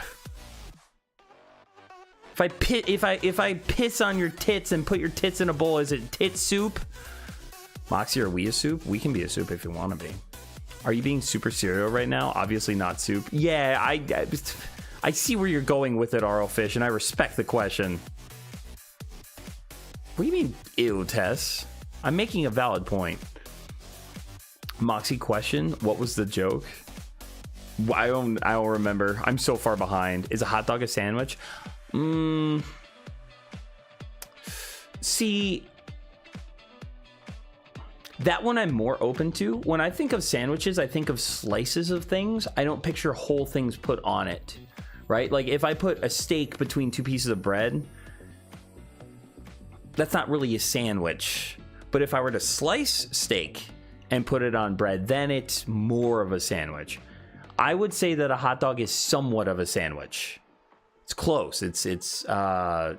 If I piss on your tits and put your tits in a bowl, is it tit soup? Moxie, are we a soup? We can be a soup if you want to be. Are you being super cereal right now? Obviously not soup. Yeah, I see where you're going with it, Arl Fish, and I respect the question. What do you mean, ew, Tess? I'm making a valid point. Moxie question, what was the joke? I don't remember. I'm so far behind. Is a hot dog a sandwich? See, that one I'm more open to. When I think of sandwiches, I think of slices of things. I don't picture whole things put on it, right? Like if I put a steak between two pieces of bread, that's not really a sandwich. But if I were to slice steak and put it on bread, then it's more of a sandwich. I would say that a hot dog is somewhat of a sandwich. It's close. It's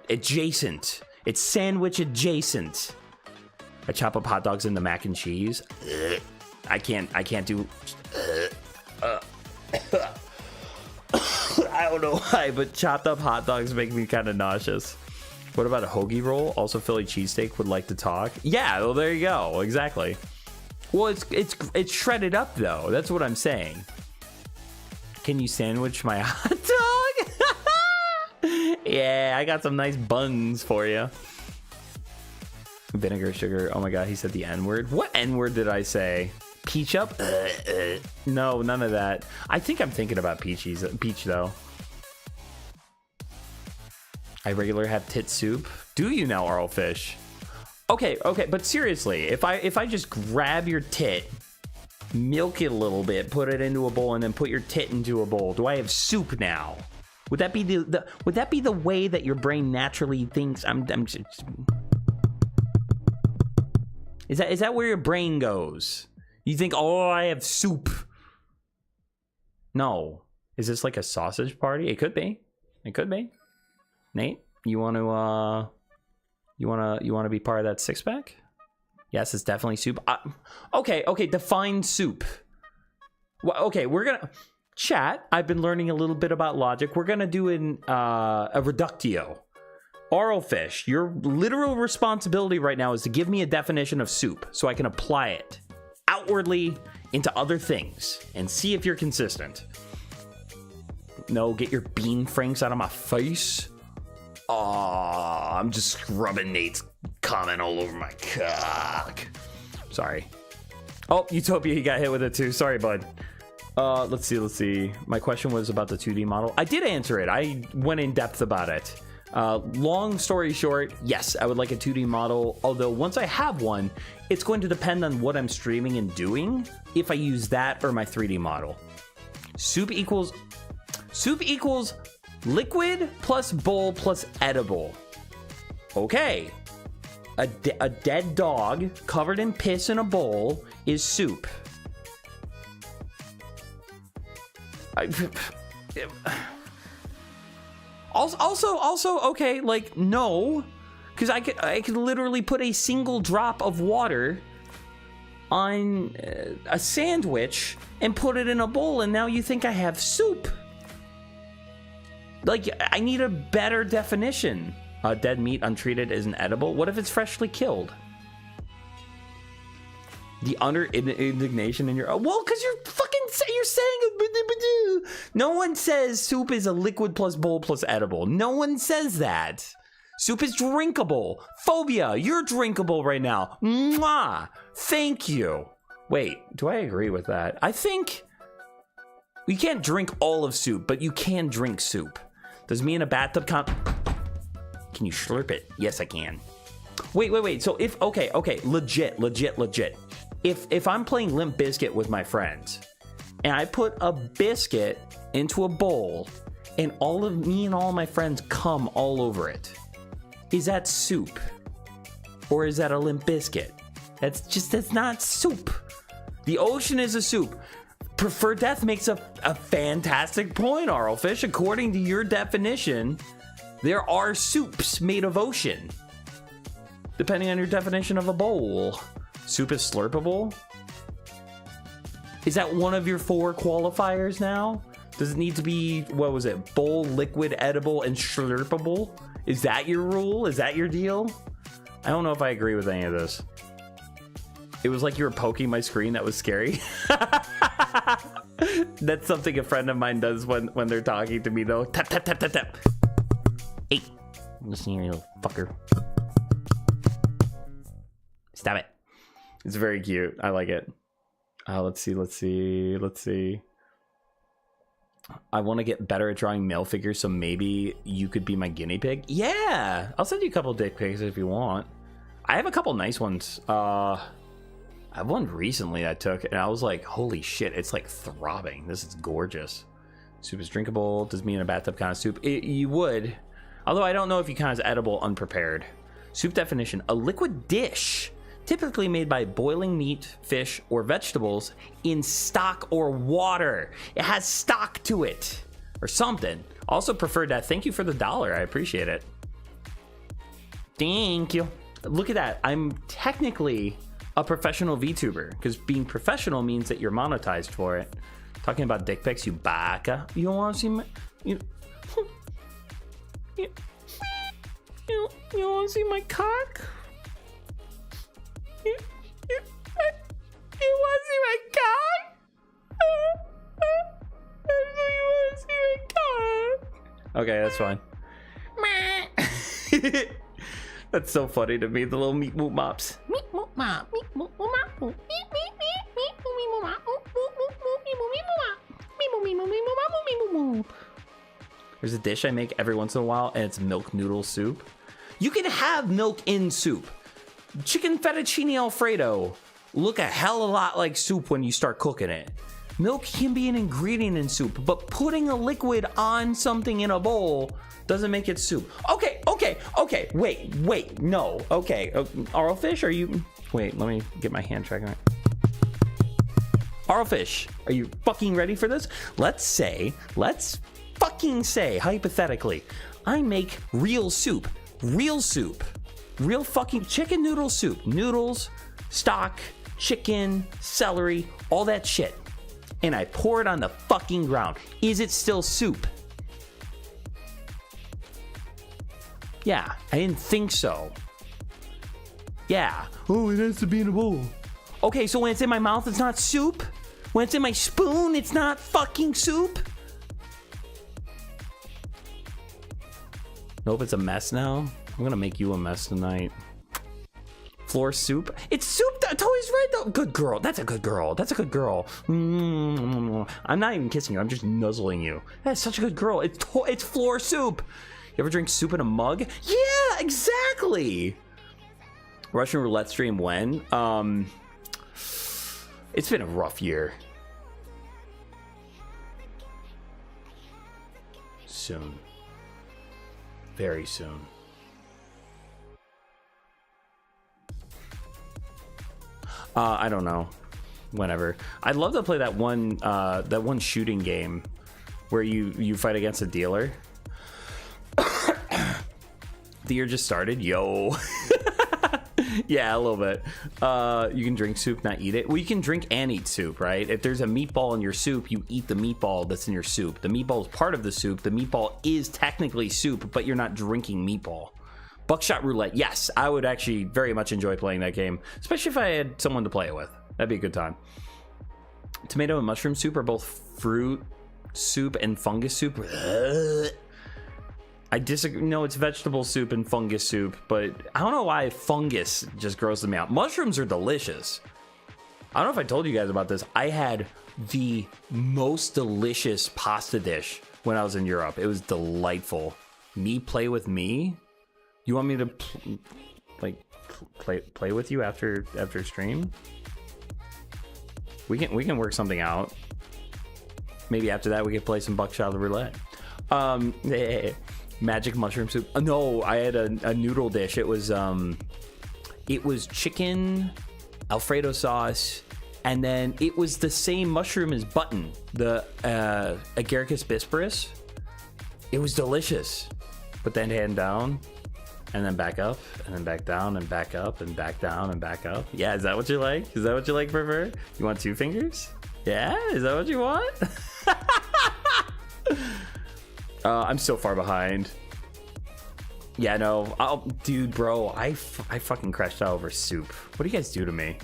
adjacent. It's sandwich adjacent. I chop up hot dogs into mac and cheese. I can't do. I don't know why, but chopped up hot dogs make me kind of nauseous. What about a hoagie roll? Also, Philly cheesesteak would like to talk. Yeah, well, there you go. Exactly. Well, it's shredded up though. That's what I'm saying. Can you sandwich my hot dog? Yeah, I got some nice buns for you. Vinegar, sugar. Oh my god, he said the N-word. What N-word did I say? Peach up? No, none of that. I think I'm thinking about peach though. I regularly have tit soup. Do you now, Arl Fish? Okay, but seriously, if I just grab your tit, milk it a little bit, put it into a bowl, and then put your tit into a bowl, do I have soup now? Would that be would that be the way that your brain naturally thinks? Is that where your brain goes? You think, oh, I have soup. No. Is this like a sausage party? It could be. It could be. Nate, you want to be part of that six pack? Yes, it's definitely soup. Okay, define soup. Well, okay, we're gonna chat. I've been learning a little bit about logic. We're gonna do a reductio. Arl Fish, your literal responsibility right now is to give me a definition of soup so I can apply it outwardly into other things and see if you're consistent. No, get your bean franks out of my face. Oh, I'm just scrubbing Nate's comment all over my cock. Sorry. Oh, Utopia, he got hit with it too. Sorry, bud. Let's see. My question was about the 2D model. I did answer it. I went in depth about it. Long story short, yes, I would like a 2D model. Although once I have one, it's going to depend on what I'm streaming and doing. If I use that or my 3D model. Soup equals liquid plus bowl plus edible. Okay. A dead dog covered in piss in a bowl is soup. Also, okay, like, no. Because I could literally put a single drop of water on a sandwich and put it in a bowl, and now you think I have soup. Like, I need a better definition. Dead meat untreated isn't edible. What if it's freshly killed? The utter indignation in your... well, because you're saying... No one says soup is a liquid plus bowl plus edible. No one says that. Soup is drinkable. Phobia, you're drinkable right now. Mwah! Thank you. Wait, do I agree with that? I think... you can't drink all of soup, but you can drink soup. Does me in a bathtub can you slurp it? Yes, I can. Wait. So if... Okay. Legit. If I'm playing Limp Bizkit with my friends, and I put a biscuit into a bowl, and all of me and all my friends come all over it. Is that soup? Or is that a Limp Biscuit? That's not soup. The ocean is a soup. Preferred Death makes a fantastic point, Arlfish. According to your definition, there are soups made of ocean. Depending on your definition of a bowl. Soup is slurpable? Is that one of your 4 qualifiers now? Does it need to be, what was it? Bowl, liquid, edible, and slurpable? Is that your rule? Is that your deal? I don't know if I agree with any of this. It was like you were poking my screen. That was scary. That's something a friend of mine does when they're talking to me, though. Tap, tap, tap, tap, tap. Hey, listen here, you little fucker. Stop it. It's very cute. I like it. Let's see. I want to get better at drawing male figures, so maybe you could be my guinea pig. Yeah, I'll send you a couple dick pics if you want. I have a couple nice ones. I have one recently I took, and I was like, holy shit, it's like throbbing. This is gorgeous. Soup is drinkable. Does mean a bathtub kind of soup? You would. Although I don't know if you count as edible unprepared. Soup definition: a liquid dish typically made by boiling meat, fish, or vegetables in stock or water. It has stock to it or something. Also preferred that. Thank you for the $1. I appreciate it. Thank you. Look at that. I'm technically a professional VTuber because being professional means that you're monetized for it. Talking about dick pics, you baka. You don't want to see my... You want to see my cock? You want to see my cock? You want to see my cock? Okay, that's fine. That's so funny to me, the little meat moop mops. There's a dish I make every once in a while, and it's milk noodle soup. You can have milk in soup. Chicken fettuccine alfredo look a hell of a lot like soup when you start cooking it. Milk can be an ingredient in soup, but putting a liquid on something in a bowl doesn't make it soup. Okay, wait, no. Okay, Arlfish, are you... Wait, let me get my hand tracking right. Arlfish, are you fucking ready for this? Let's fucking say, hypothetically, I make real soup. Real fucking chicken noodle soup. Noodles, stock, chicken, celery, all that shit. And I pour it on the fucking ground. Is it still soup? Yeah, I didn't think so. Yeah. Oh, it has to be in a bowl. Okay, so when it's in my mouth, it's not soup? When it's in my spoon, it's not fucking soup? Nope, it's a mess now. I'm gonna make you a mess tonight. Floor soup. It's soup. Toy's right though. Good girl. That's a good girl. I'm not even kissing you. I'm just nuzzling you. That's such a good girl. It's floor soup. You ever drink soup in a mug? Yeah, exactly. Russian roulette stream when? It's been a rough year. Soon. Very soon. I don't know. Whenever. I'd love to play that one shooting game where you fight against a dealer. The year just started. Yo. Yeah, a little bit. You can drink soup, not eat it. Well, you can drink and eat soup, right? If there's a meatball in your soup, you eat the meatball that's in your soup. The meatball is part of the soup. The meatball is technically soup, but you're not drinking meatball. Buckshot roulette. Yes, I would actually very much enjoy playing that game, especially if I had someone to play it with. That'd be a good time. Tomato and mushroom soup are both fruit soup and fungus soup. I disagree. No, it's vegetable soup and fungus soup, but I don't know why fungus just grosses me out. Mushrooms are delicious. I don't know if I told you guys about this. I had the most delicious pasta dish when I was in Europe. It was delightful. Me play with me? You want me to play with you after stream? We can work something out. Maybe after that we could play some buckshot roulette. Magic mushroom soup. No, I had a noodle dish. It was chicken, Alfredo sauce, and then it was the same mushroom as button, the Agaricus bisporus. It was delicious. Put that hand down, and then back up, and then back down, and back up, and back down, and back up. Yeah, is that what you like? Is that what you like, prefer? You want 2 fingers? Yeah, is that what you want? I'm so far behind. Yeah, no. Dude, bro, I fucking crashed out over soup. What do you guys do to me?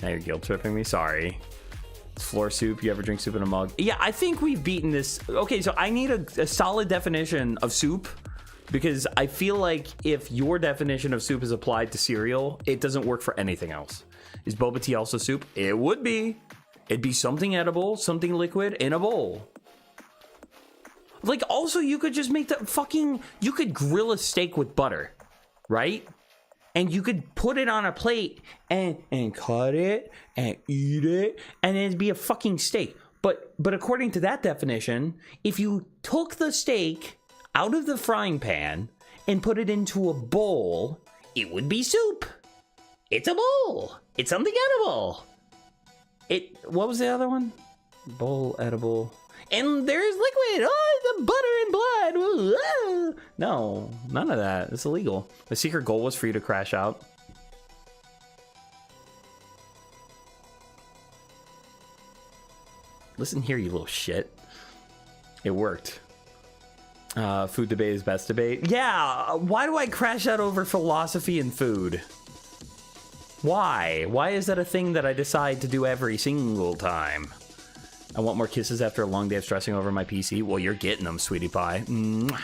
Now you're guilt tripping me. Sorry. It's floor soup. You ever drink soup in a mug? Yeah, I think we've beaten this. Okay, so I need a solid definition of soup, because I feel like if your definition of soup is applied to cereal, it doesn't work for anything else. Is boba tea also soup? It would be. It'd be something edible, something liquid in a bowl. Like, also, you could just make the fucking... You could grill a steak with butter, right? And you could put it on a plate and cut it and eat it, and it'd be a fucking steak. But according to that definition, if you took the steak out of the frying pan and put it into a bowl, it would be soup. It's a bowl. It's something edible. What was the other one? Bowl, edible... And there's liquid. Oh, the butter and blood. Ooh, ah. No, none of that. It's illegal. The secret goal was for you to crash out. Listen here, you little shit. It worked. Food debate is best debate. Yeah, why do I crash out over philosophy and food? Why? Why is that a thing that I decide to do every single time? I want more kisses after a long day of stressing over my PC. Well, you're getting them, sweetie pie. I'm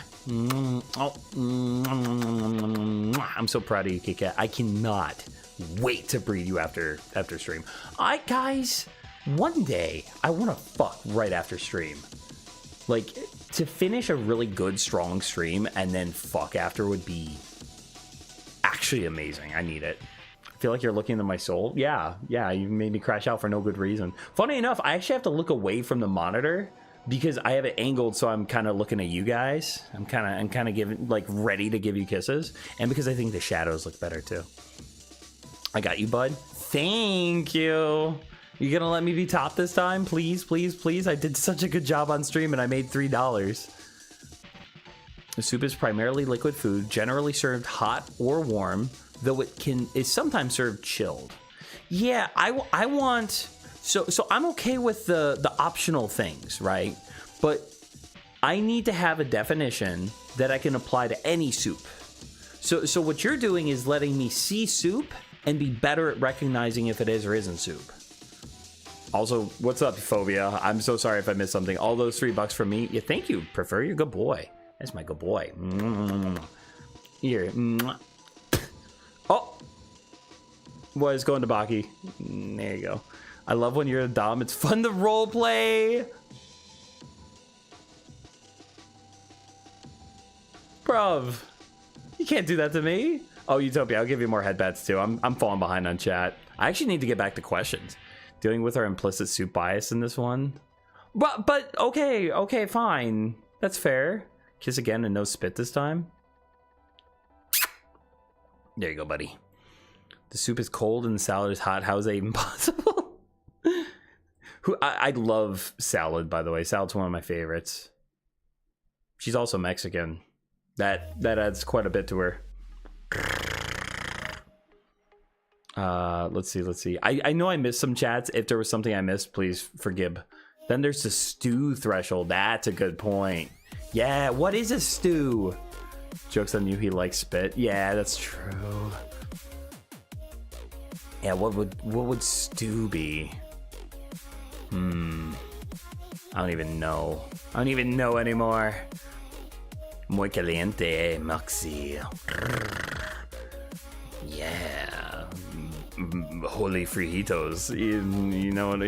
so proud of you, Kit Kat. I cannot wait to breed you after stream. Guys, one day I want to fuck right after stream. Like, to finish a really good, strong stream and then fuck after would be actually amazing. I need it. I feel like you're looking into my soul. Yeah, you made me crash out for no good reason. Funny enough, I actually have to look away from the monitor because I have it angled, so I'm kind of looking at you guys. I'm kind of giving, like, ready to give you kisses, and because I think the shadows look better too. I got you, bud. Thank you. You gonna let me be top this time, please, please, please? I did such a good job on stream, and I made $3. The soup is primarily liquid food, generally served hot or warm, though it is sometimes served chilled. Yeah, I want... So I'm okay with the optional things, right? But I need to have a definition that I can apply to any soup. So what you're doing is letting me see soup and be better at recognizing if it is or isn't soup. Also, what's up, Phobia? I'm so sorry if I missed something. All those $3 from me. Yeah, thank you, Prefer. You're a good boy. That's my good boy. Here. Oh! Boy, it's going to Baki. There you go. I love when you're a dom. It's fun to roleplay. Bruv. You can't do that to me. Oh, Utopia, I'll give you more headbats too. I'm falling behind on chat. I actually need to get back to questions. Dealing with our implicit soup bias in this one. But okay, fine. That's fair. Kiss again and no spit this time. There you go, buddy. The soup is cold and the salad is hot. How is that even possible? I love salad, by the way. Salad's one of my favorites. She's also Mexican. That adds quite a bit to her. Let's see. I know I missed some chats. If there was something I missed, please forgive. Then there's the stew threshold. That's a good point. Yeah, what is a stew? Joke's on you, he likes spit. Yeah, that's true. Yeah, what would stew be? I don't even know. I don't even know anymore. Muy caliente, Maxi. Yeah. Holy frijitos. You know what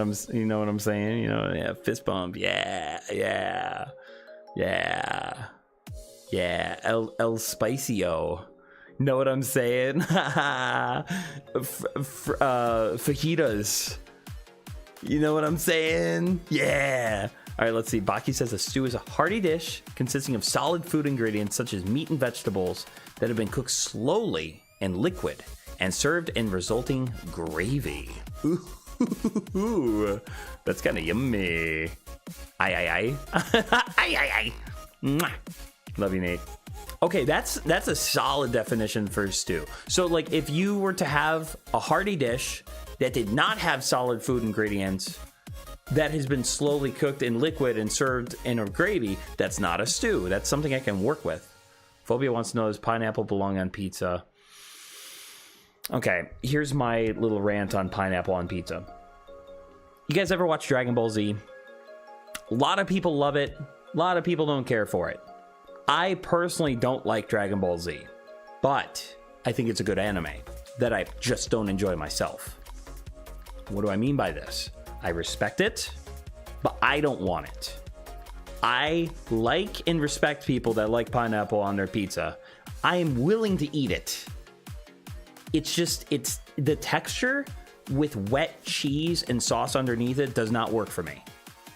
I'm saying? You know, yeah, fist bump. Yeah. El Spicio. Know what I'm saying? Fajitas. You know what I'm saying? Yeah. All right, let's see. Baki says a stew is a hearty dish consisting of solid food ingredients such as meat and vegetables that have been cooked slowly and liquid and served in resulting gravy. Ooh, that's kind of yummy. Aye. Aye. Mwah. Love you, Nate. Okay, that's a solid definition for stew. So, like, if you were to have a hearty dish that did not have solid food ingredients that has been slowly cooked in liquid and served in a gravy, that's not a stew. That's something I can work with. Phobia wants to know, does pineapple belong on pizza? Okay, here's my little rant on pineapple on pizza. You guys ever watch Dragon Ball Z? A lot of people love it. A lot of people don't care for it. I personally don't like Dragon Ball Z, but I think it's a good anime that I just don't enjoy myself. What do I mean by this? I respect it, but I don't want it. I like and respect people that like pineapple on their pizza. I am willing to eat it. It's the texture with wet cheese and sauce underneath it does not work for me.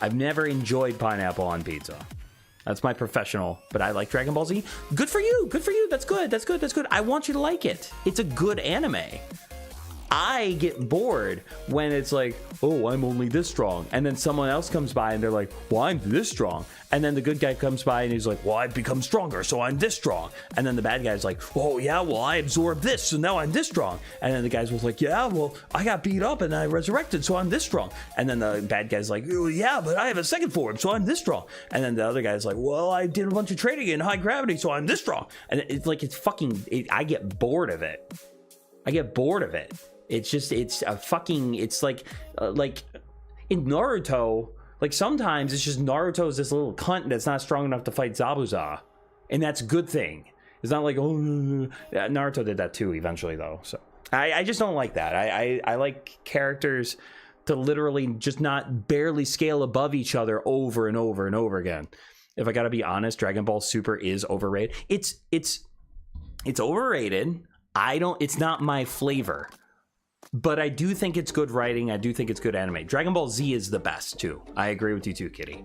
I've never enjoyed pineapple on pizza. That's my professional, but I like Dragon Ball Z. Good for you. That's good. I want you to like it. It's a good anime. I get bored when it's like, oh, I'm only this strong. And then someone else comes by and they're like, well, I'm this strong. And then the good guy comes by and he's like, well, I've become stronger, so I'm this strong. And then the bad guy's like, oh, yeah, well, I absorbed this, so now I'm this strong. And then the guy's was like, yeah, well, I got beat up and I resurrected, so I'm this strong. And then the bad guy's like, oh, yeah, but I have a second form, so I'm this strong. And then the other guy's like, well, I did a bunch of training in high gravity, so I'm this strong. And it's like, I get bored of it. It's like in Naruto, like sometimes it's just Naruto's this little cunt that's not strong enough to fight Zabuza. And that's a good thing. It's not like, oh, Naruto did that too eventually though. So I just don't like that. I like characters to literally just not barely scale above each other over and over and over again. If I gotta be honest, Dragon Ball Super is overrated. It's overrated. It's not my flavor. But I do think it's good writing. I do think it's good anime. Dragon Ball Z is the best too. I agree with you too, Kitty.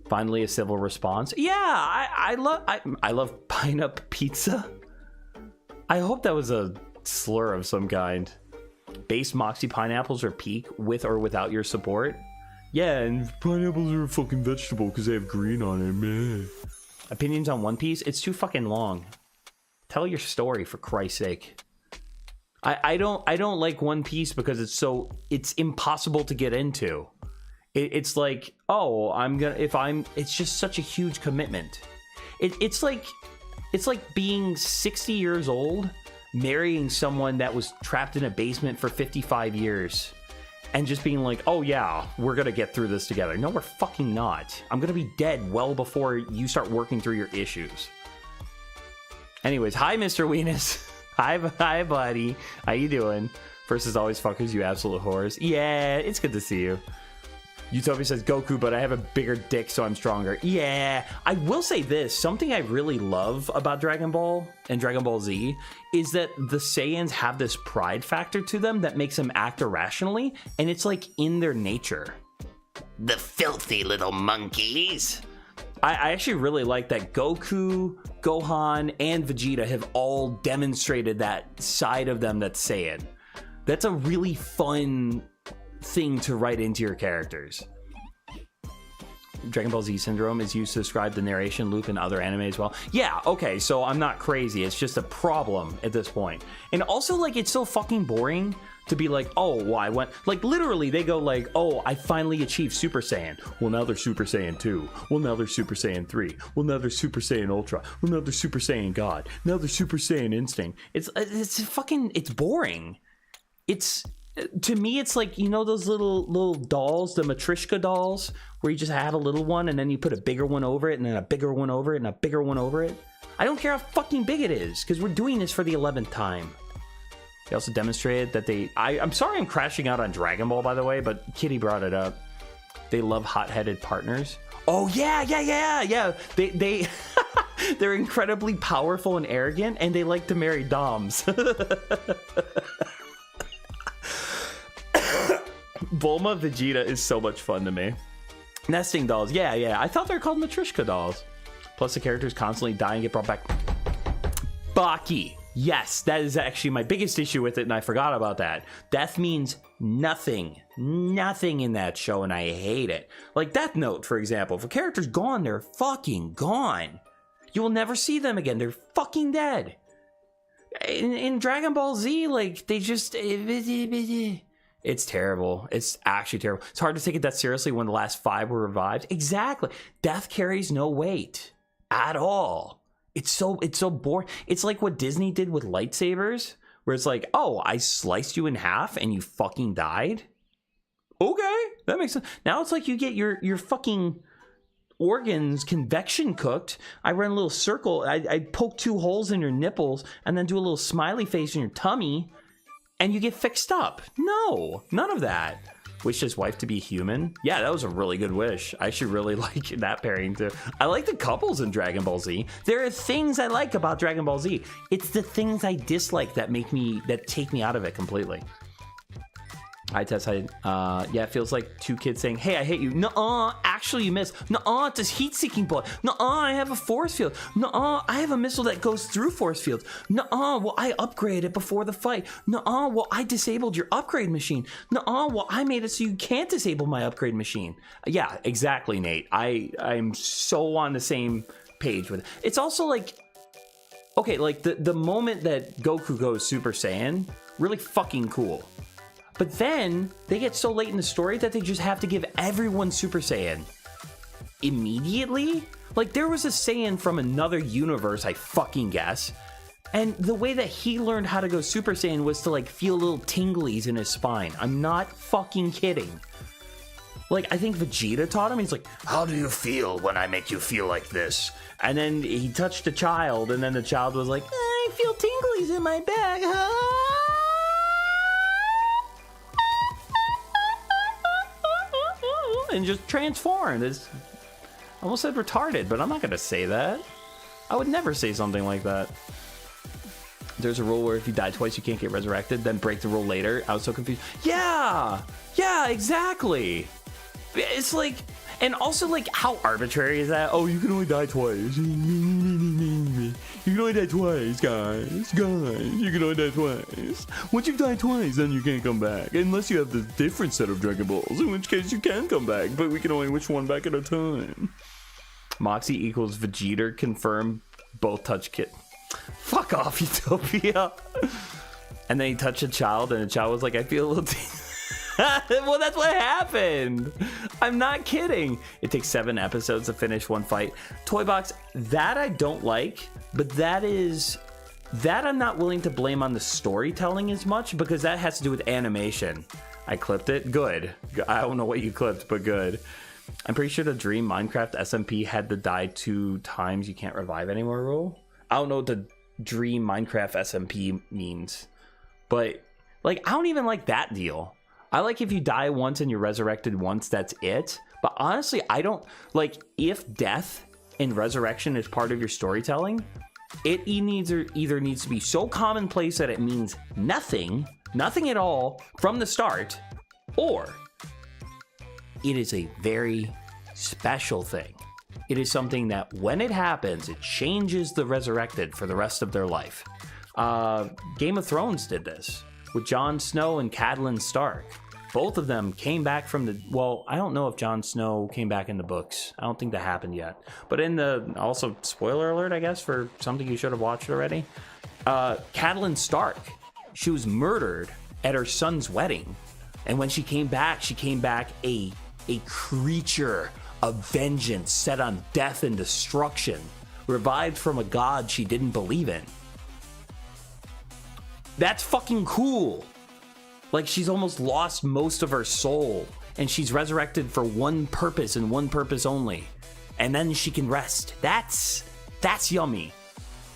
Finally, a civil response. Yeah, I love pineapple pizza. I hope that was a slur of some kind. Base Moxie pineapples are peak with or without your support. Yeah, and pineapples are a fucking vegetable because they have green on it. Meh. Opinions on One Piece? It's too fucking long. Tell your story for Christ's sake. I don't like One Piece because it's impossible to get into. It's like, oh, it's just such a huge commitment. It's like being 60 years old, marrying someone that was trapped in a basement for 55 years and just being like, oh yeah, we're gonna get through this together. No, we're fucking not. I'm gonna be dead well before you start working through your issues. Anyways, hi, Mr. Weenus. Hi, buddy. How you doing? First is always fuckers, you absolute whores. Yeah, it's good to see you. Utopia says, Goku, but I have a bigger dick, so I'm stronger. Yeah, I will say this. Something I really love about Dragon Ball and Dragon Ball Z is that the Saiyans have this pride factor to them that makes them act irrationally, and it's like in their nature. The filthy little monkeys. I actually really like that Goku, Gohan, and Vegeta have all demonstrated that side of them that's Saiyan. That's a really fun thing to write into your characters. Dragon Ball Z syndrome is used to describe the narration loop in other anime as well. Yeah, okay, so I'm not crazy. It's just a problem at this point. And also, like, it's so fucking boring to be like, oh, well, I went... Like, literally, they go like, oh, I finally achieved Super Saiyan. Well, now they're Super Saiyan 2. Well, now they're Super Saiyan 3. Well, now they're Super Saiyan Ultra. Well, now they're Super Saiyan God. Now they're Super Saiyan Instinct. It's boring. To me, it's like, you know those little dolls, the Matryoshka dolls, where you just have a little one and then you put a bigger one over it and then a bigger one over it and a bigger one over it? I don't care how fucking big it is, because we're doing this for the 11th time. They also demonstrated that I'm sorry I'm crashing out on Dragon Ball, by the way, but Kitty brought it up. They love hot-headed partners. Oh, yeah. They they're incredibly powerful and arrogant, and they like to marry doms. Bulma Vegeta is so much fun to me. Nesting dolls. Yeah. I thought they were called Matryoshka dolls. Plus the characters constantly die and get brought back. Baki. Yes, that is actually my biggest issue with it, and I forgot about that. Death means nothing. Nothing in that show, and I hate it. Like Death Note, for example. If a character's gone, they're fucking gone. You will never see them again. They're fucking dead. In Dragon Ball Z, like, they just... It's terrible. It's actually terrible. It's hard to take it that seriously when the last 5 were revived. Exactly. Death carries no weight at all. It's so boring. It's like what Disney did with lightsabers, where it's like, oh, I sliced you in half and you fucking died. Okay, that makes sense. Now it's like you get your fucking organs convection cooked. I run a little circle. I poke 2 holes in your nipples and then do a little smiley face in your tummy, and you get fixed up. No, none of that. Wish his wife to be human. Yeah, that was a really good wish. I should really like that pairing too. I like the couples in Dragon Ball Z. There are things I like about Dragon Ball Z. It's the things I dislike that take me out of it completely. I test. Yeah, it feels like 2 kids saying, "Hey, I hate you." Nuh-uh, actually you missed. Nuh-uh, it's a heat-seeking bullet. Nuh-uh, I have a force field. Nuh-uh, I have a missile that goes through force fields. Nuh-uh, well, I upgraded it before the fight. Nuh-uh, well, I disabled your upgrade machine. Nuh-uh, well, I made it so you can't disable my upgrade machine. Yeah, exactly, Nate. I'm so on the same page with it. It's also like, okay, like the moment that Goku goes Super Saiyan, really fucking cool. But then they get so late in the story that they just have to give everyone Super Saiyan immediately. Like, there was a Saiyan from another universe, I fucking guess, and the way that he learned how to go Super Saiyan was to like feel little tinglies in his spine. I'm not fucking kidding. Like, I think Vegeta taught him. He's like, "How do you feel when I make you feel like this?" And then he touched a child, and then the child was like, "I feel tinglies in my back, huh?" And just transformed. I almost said retarded, but I'm not gonna say that. I would never say something like that. There's a rule where if you die twice you can't get resurrected, then break the rule later. I was so confused. Yeah, exactly. It's like, and also like, how arbitrary is that? Oh, you can only die twice. You can only die twice, guys. You can only die twice. Once you've died twice, then you can't come back. Unless you have the different set of Dragon Balls, in which case you can come back, but we can only wish one back at a time. Moxie equals Vegeta, confirm both touch kit. Fuck off, Utopia. And then he touched a child, and the child was like, "I feel a little..." Well, that's what happened. I'm not kidding. It takes 7 episodes to finish one fight. Toy Box, that I don't like, but that I'm not willing to blame on the storytelling as much, because that has to do with animation. I clipped it. Good. I don't know what you clipped, but good. I'm pretty sure the Dream Minecraft SMP had the die 2 times you can't revive anymore rule. I don't know what the Dream Minecraft SMP means, but like, I don't even like that deal. I like if you die once and you're resurrected once, that's it. But honestly, I don't like, if death and resurrection is part of your storytelling, it either needs to be so commonplace that it means nothing at all from the start, or it is a very special thing. It is something that when it happens, it changes the resurrected for the rest of their life. Game of Thrones did this with Jon Snow and Catelyn Stark. Both of them came back from the... Well, I don't know if Jon Snow came back in the books. I don't think that happened yet. But in the... Also, spoiler alert, I guess, for something you should have watched already. Catelyn Stark, she was murdered at her son's wedding. And when she came back a creature of vengeance set on death and destruction, revived from a god she didn't believe in. That's fucking cool. Like, she's almost lost most of her soul, and she's resurrected for one purpose and one purpose only. And then she can rest. That's yummy.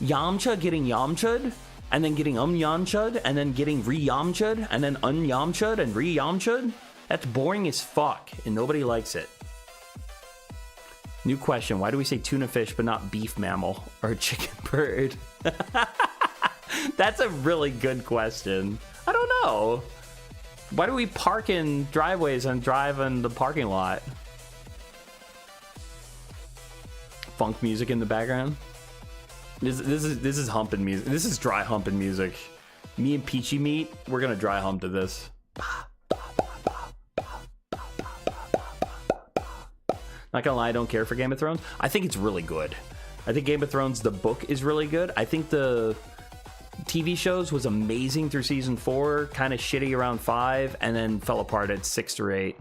Yamcha getting Yamcha'd, and then getting Yamcha'd, and then getting re-Yamcha'd, and then Yamcha'd and re-Yamcha'd. That's boring as fuck, and nobody likes it. New question, why do we say tuna fish but not beef mammal or chicken bird? That's a really good question. I don't know. Why do we park in driveways and drive in the parking lot? funk music in the background. This is humping music. This is dry humping music. Me and Peachy Meat, we're gonna dry hump to this. Not gonna lie, I don't care for Game of Thrones. I think it's really good. I think Game of Thrones, the book, is really good. I think the TV shows was amazing through season 4, kind of shitty around 5, and then fell apart at 6 or 8.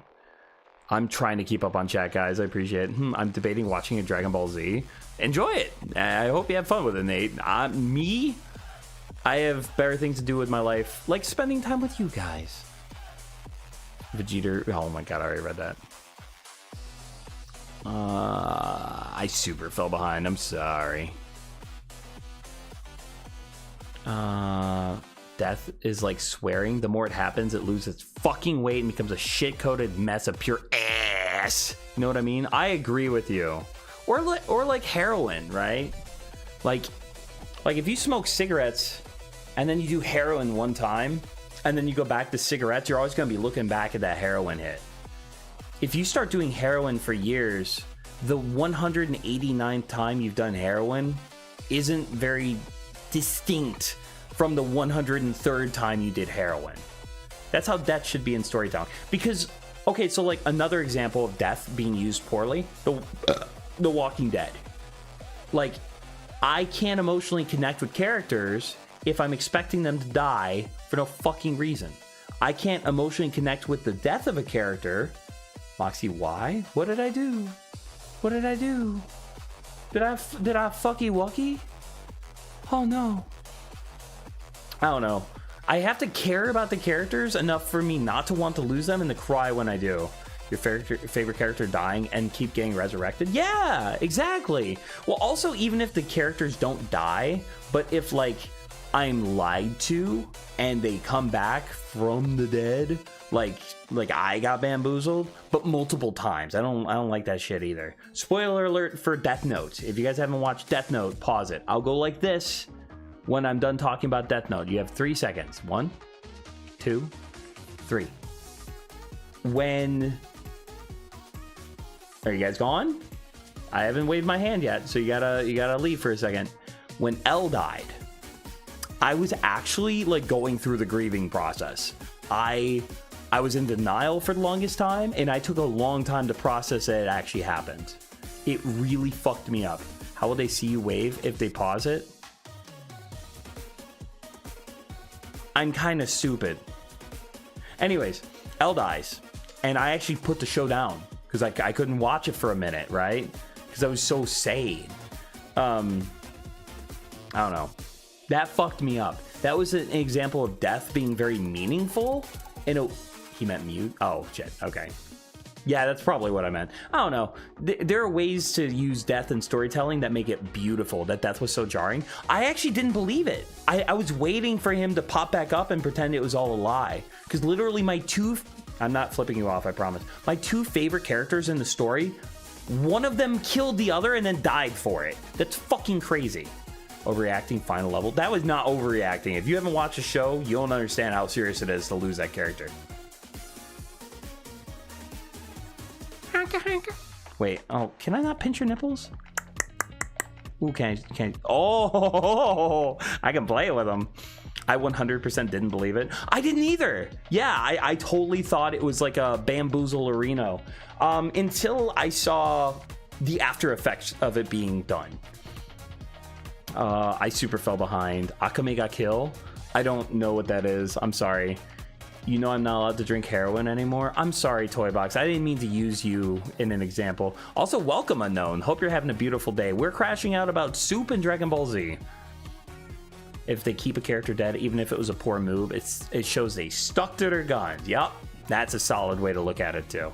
I'm trying to keep up on chat, guys. I appreciate it. I'm debating watching a Dragon Ball Z. Enjoy it. I hope you have fun with it, Nate. Me, I have better things to do with my life, like spending time with you guys. Vegeta. Oh my god, I already read that. I super fell behind. I'm sorry. Death is like swearing. The more it happens, it loses its fucking weight and becomes a shit-coated mess of pure ass. You know what I mean? I agree with you. Or like heroin, right? Like if you smoke cigarettes and then you do heroin one time and then you go back to cigarettes, you're always going to be looking back at that heroin hit. If you start doing heroin for years, the 189th time you've done heroin isn't very distinct from the 103rd time you did heroin. That's how death should be in storytelling. Because, okay, so like another example of death being used poorly, The Walking Dead. Like, I can't emotionally connect with characters if I'm expecting them to die for no fucking reason. I can't emotionally connect with the death of a character. Moxie, why? What did I do? What did I do? Did I fucky wucky? Oh no. I don't know. I have to care about the characters enough for me not to want to lose them and to cry when I do. Your favorite character dying and keep getting resurrected? Yeah, exactly. Well, also, even if the characters don't die, but if like I'm lied to and they come back from the dead, like I got bamboozled, but multiple times. I don't like that shit either. Spoiler alert for Death Note. If you guys haven't watched Death Note, pause it. I'll go like this when I'm done talking about Death Note. You have 3 seconds. 1, 2, 3. When... Are you guys gone? I haven't waved my hand yet, so you gotta leave for a second. When L died, I was actually like going through the grieving process. I was in denial for the longest time, and I took a long time to process that it actually happened. It really fucked me up. How will they see you wave if they pause it? I'm kind of stupid. Anyways, L dies, and I actually put the show down because I couldn't watch it for a minute, right? Because I was so sad. I don't know. That fucked me up. That was an example of death being very meaningful. And he meant mute. Oh shit. Okay. Yeah, that's probably what I meant. I don't know. There are ways to use death in storytelling that make it beautiful. That death was so jarring. I actually didn't believe it. I was waiting for him to pop back up and pretend it was all a lie. Because literally I'm not flipping you off, I promise. My 2 favorite characters in the story, one of them killed the other and then died for it. That's fucking crazy. Overreacting, final level. That was not overreacting. If you haven't watched the show, you don't understand how serious it is to lose that character. Wait, oh, can I not pinch your nipples? Ooh, can I? Oh, I can play it with them. I 100% didn't believe it. I didn't either. Yeah, I totally thought it was like a bamboozle arena until I saw the after effects of it being done. I super fell behind. Akame got kill. I don't know what that is. I'm sorry. You know I'm not allowed to drink heroin anymore. I'm sorry, Toybox. I didn't mean to use you in an example. Also, welcome, Unknown. Hope you're having a beautiful day. We're crashing out about soup and Dragon Ball Z. If they keep a character dead, even if it was a poor move, it shows they stuck to their guns. Yup, that's a solid way to look at it too.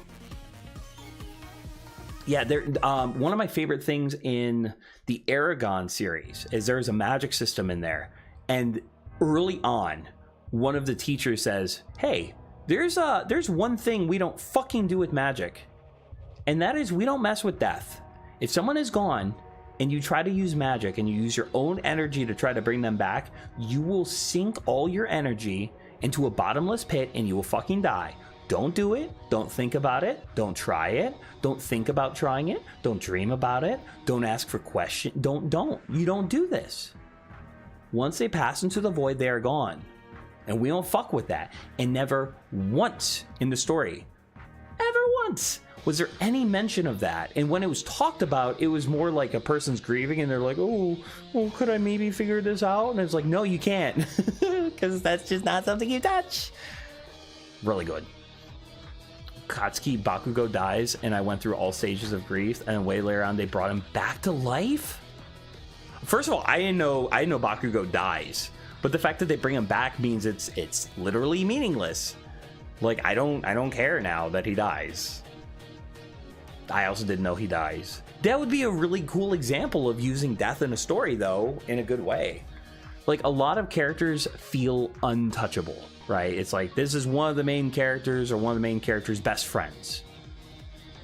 Yeah, one of my favorite things in the Aragon series is there's a magic system in there, and early on, one of the teachers says, "Hey, there's one thing we don't fucking do with magic, and that is we don't mess with death. If someone is gone and you try to use magic and you use your own energy to try to bring them back, you will sink all your energy into a bottomless pit and you will fucking die. Don't do it. Don't think about it. Don't try it. Don't think about trying it. Don't dream about it. Don't ask for questions. You don't do this. Once they pass into the void, they are gone. And we don't fuck with that. And never once in the story, ever once, was there any mention of that. And when it was talked about, it was more like a person's grieving and they're like, oh, could I maybe figure this out? And it's like, no, you can't. Because that's just not something you touch. Really good. Katsuki Bakugo dies, and I went through all stages of grief, and way later on they brought him back to life. First of all, I didn't know Bakugo dies, but the fact that they bring him back means it's literally meaningless. Like, I don't care now that he dies. I also didn't know he dies. That would be a really cool example of using death in a story, though, in a good way. Like, a lot of characters feel untouchable, right? It's like, this is one of the main characters or one of the main character's best friends.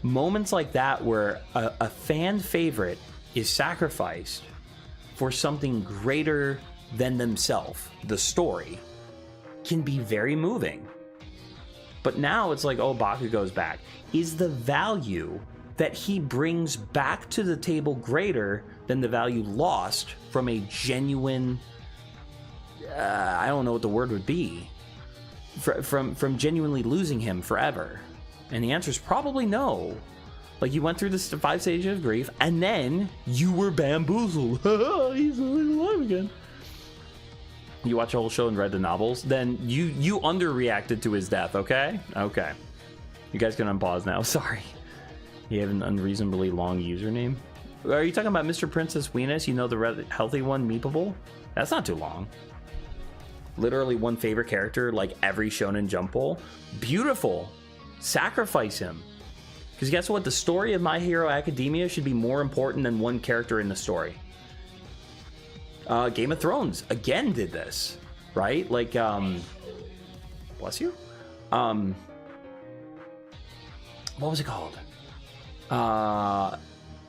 Moments like that where a fan favorite is sacrificed for something greater than themselves, the story, can be very moving. But now it's like, oh, Bakugo's back. Is the value that he brings back to the table greater than the value lost from a genuine... I don't know what the word would be, from genuinely losing him forever? And the answer is probably no. Like, you went through this 5 stages of grief, and then you were bamboozled. He's alive again. You watch the whole show and read the novels, then you underreacted to his death, okay? Okay. You guys can unpause now. Sorry. You have an unreasonably long username. Are you talking about Mr. Princess Weenus? You know, the healthy one, Meepable? That's not too long. Literally one favorite character, like every Shonen Jump poll. Beautiful. Sacrifice him. Because guess what? The story of My Hero Academia should be more important than one character in the story. Game of Thrones, again, did this. Right? Like, bless you? What was it called?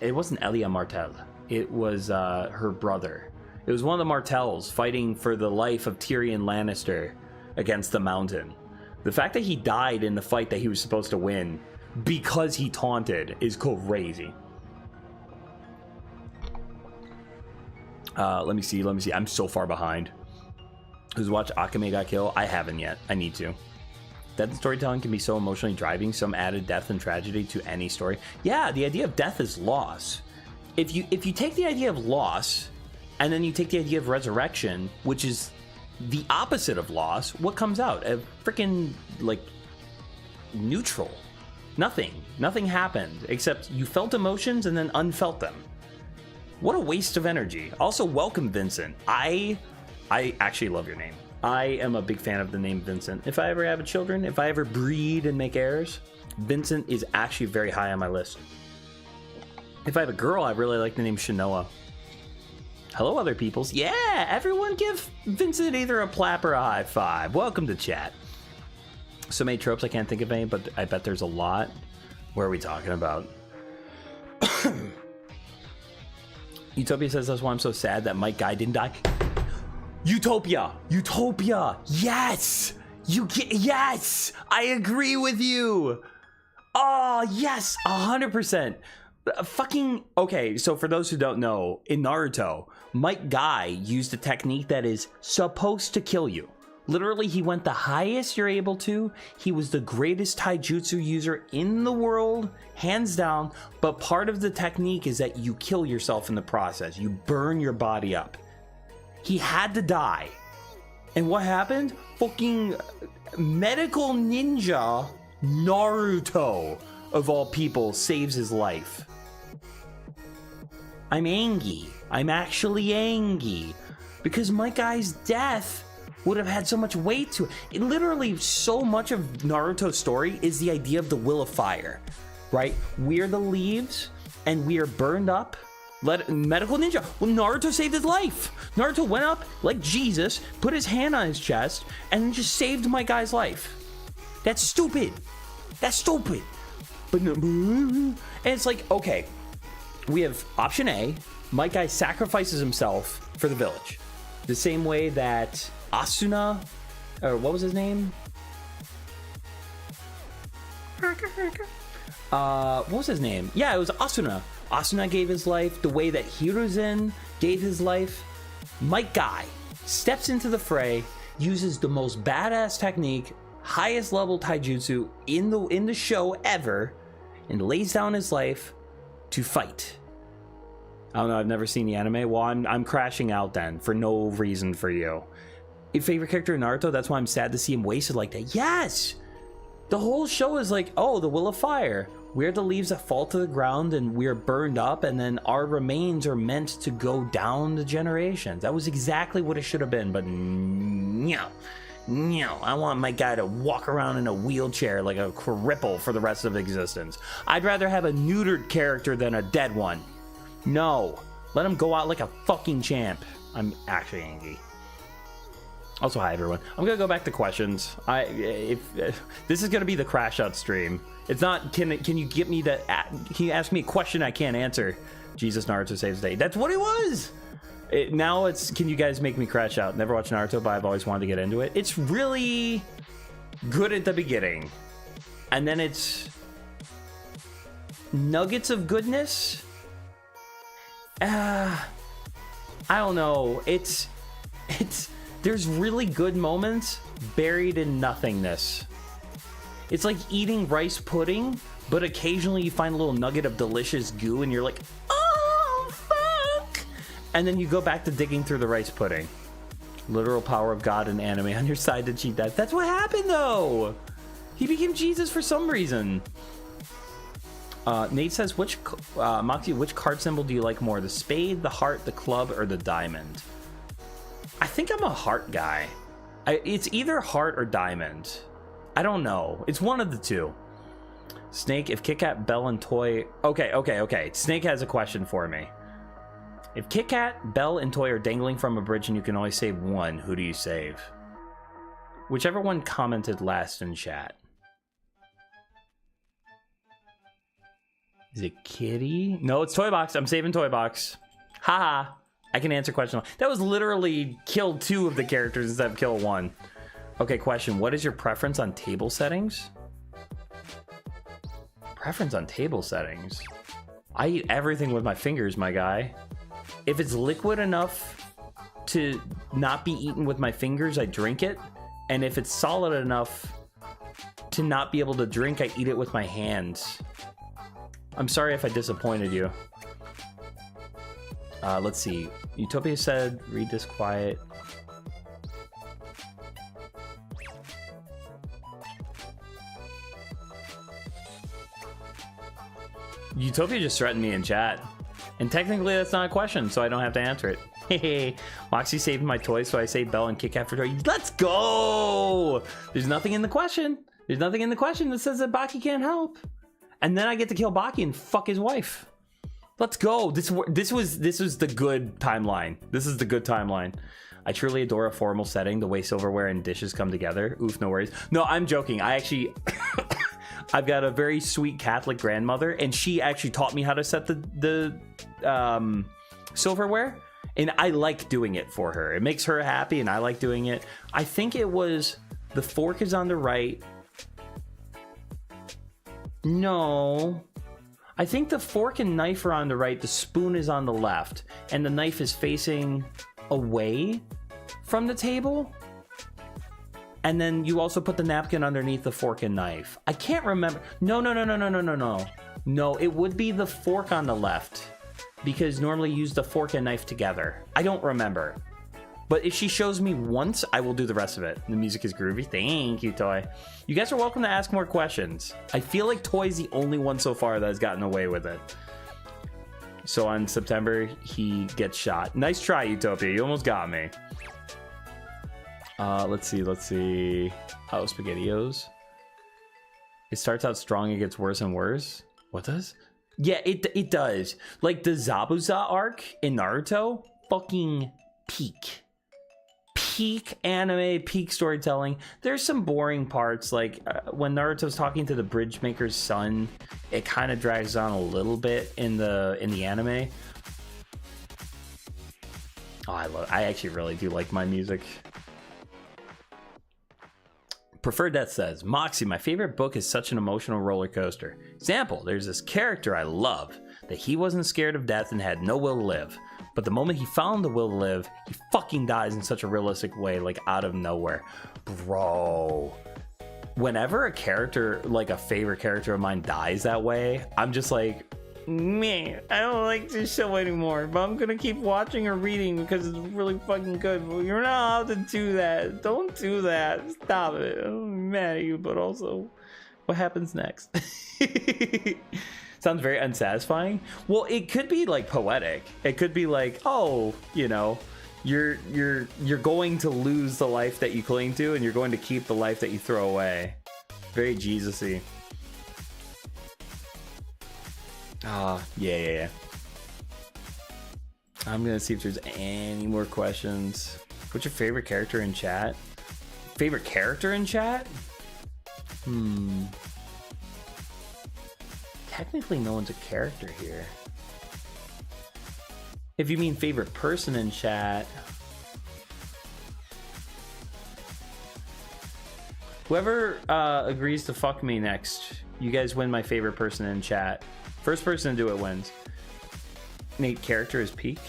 It wasn't Elia Martell. It was her brother. It was one of the Martells fighting for the life of Tyrion Lannister against the Mountain. The fact that he died in the fight that he was supposed to win because he taunted is crazy. Let me see. I'm so far behind. Who's watched Akame Got Kill? I haven't yet. I need to. Death storytelling can be so emotionally driving. Some added death and tragedy to any story. Yeah, the idea of death is loss. If you take the idea of loss, and then you take the idea of resurrection, which is the opposite of loss, what comes out? A freaking, like, neutral. Nothing happened, except you felt emotions and then unfelt them. What a waste of energy. Also, welcome, Vincent. I actually love your name. I am a big fan of the name Vincent. If I ever have children, if I ever breed and make heirs, Vincent is actually very high on my list. If I have a girl, I really like the name Shanoa. Hello, other peoples. Yeah, everyone give Vincent either a clap or a high five. Welcome to chat. So many tropes, I can't think of any, but I bet there's a lot. What are we talking about? Utopia says that's why I'm so sad that Mike Guy didn't die. Utopia! Yes! Yes! I agree with you! Oh, yes! 100%. Fucking... Okay, so for those who don't know, in Naruto, Mike Guy used a technique that is supposed to kill you. Literally, he went the highest you're able to. He was the greatest taijutsu user in the world, hands down. But part of the technique is that you kill yourself in the process. You burn your body up. He had to die. And what happened? Fucking medical ninja Naruto, of all people, saves his life. I'm angry. I'm actually angry. Because my guy's death would have had so much weight to it. Literally, so much of Naruto's story is the idea of the will of fire, right? We're the leaves, and we are burned up. Medical ninja. Well, Naruto saved his life. Naruto went up like Jesus, put his hand on his chest, and then just saved my guy's life. That's stupid. But no, and it's like, okay, we have option A. My guy sacrifices himself for the village, the same way that Asuna, or what was his name? What was his name? Yeah, it was Asuna. Asuna gave his life the way that Hiruzen gave his life. Mike Guy steps into the fray, uses the most badass technique, highest level taijutsu in the show ever, and lays down his life to fight. I don't know, I've never seen the anime. Well, I'm crashing out then for no reason for you. Your favorite character in Naruto? That's why I'm sad to see him wasted like that. Yes! The whole show is like, oh, the will of fire. We're the leaves that fall to the ground and we're burned up, and then our remains are meant to go down the generations. That was exactly what it should have been, but no. I want my guy to walk around in a wheelchair like a cripple for the rest of existence. I'd rather have a neutered character than a dead one. No. Let him go out like a fucking champ. I'm actually angry. Also, hi everyone. I'm gonna go back to questions. This is gonna be the crash out stream. It's not. Can you get me to? Can you ask me a question I can't answer? Jesus, Naruto saves the day. That's what it was. Now it's. Can you guys make me crash out? Never watched Naruto, but I've always wanted to get into it. It's really good at the beginning, and then it's nuggets of goodness. I don't know. It's. There's really good moments buried in nothingness. It's like eating rice pudding, but occasionally you find a little nugget of delicious goo and you're like, oh, fuck! And then you go back to digging through the rice pudding. Literal power of God and anime on your side to cheat that. That's what happened, though! He became Jesus for some reason. Nate says, Moxie, which card symbol do you like more? The spade, the heart, the club, or the diamond? I think I'm a heart guy. It's either heart or diamond. I don't know. It's one of the two. Snake, if Kit Kat, Bell, and Toy... Okay. Snake has a question for me. If Kit Kat, Bell, and Toy are dangling from a bridge and you can only save one, who do you save? Whichever one commented last in chat. Is it Kitty? No, it's Toy Box. I'm saving Toy Box. Haha. I can answer question. That was literally kill 2 of the characters instead of kill 1. Okay, question. What is your preference on table settings? Preference on table settings? I eat everything with my fingers, my guy. If it's liquid enough to not be eaten with my fingers, I drink it. And if it's solid enough to not be able to drink, I eat it with my hands. I'm sorry if I disappointed you. Let's see. Utopia said, read this quiet. Utopia just threatened me in chat. And technically that's not a question, so I don't have to answer it. Hey, Moxie saved my toys, so I saved Bell and Kit Kat for toy. Let's go! There's nothing in the question. There's nothing in the question that says that Baki can't help. And then I get to kill Baki and fuck his wife. Let's go. This was the good timeline. This is the good timeline. I truly adore a formal setting, the way silverware and dishes come together. Oof, no worries. No, I'm joking. I actually... I've got a very sweet Catholic grandmother, and she actually taught me how to set the silverware, and I like doing it for her. It makes her happy, and I like doing it. I think it was the fork is on the right. No... I think the fork and knife are on the right, the spoon is on the left, and the knife is facing away from the table. And then you also put the napkin underneath the fork and knife. I can't remember. No. No, it would be the fork on the left, because normally you use the fork and knife together. I don't remember. But if she shows me once, I will do the rest of it. The music is groovy. Thank you, Toy. You guys are welcome to ask more questions. I feel like Toy's the only one so far that has gotten away with it. So on September, he gets shot. Nice try, Utopia. You almost got me. Let's see. Oh, SpaghettiOs. It starts out strong, it gets worse and worse. What does? Yeah, it does. Like the Zabuza arc in Naruto, fucking peak anime, peak storytelling. There's some boring parts, like when Naruto's talking to the bridge maker's son, it kind of drags on a little bit in the anime. Oh, I actually really do like my music. Preferred Death says, Moxie, my favorite book is such an emotional roller coaster. Example, there's this character I love, that he wasn't scared of death and had no will to live. But the moment he found the will to live, he fucking dies in such a realistic way, like out of nowhere. Bro. Whenever a character, like a favorite character of mine dies that way, I'm just like, man, I don't like this show anymore, but I'm gonna keep watching or reading because it's really fucking good. Well, you're not allowed to do that. Don't do that. Stop it. I'm mad at you, but also, what happens next? Sounds very unsatisfying. Well, it could be like poetic. It could be like, oh, you know, you're going to lose the life that you cling to, and you're going to keep the life that you throw away. Very Jesus-y. Yeah. I'm gonna see if there's any more questions. What's your favorite character in chat? Favorite character in chat? Technically, no one's a character here. If you mean favorite person in chat, whoever agrees to fuck me next, you guys win my favorite person in chat. First person to do it wins. Nate, character is peak.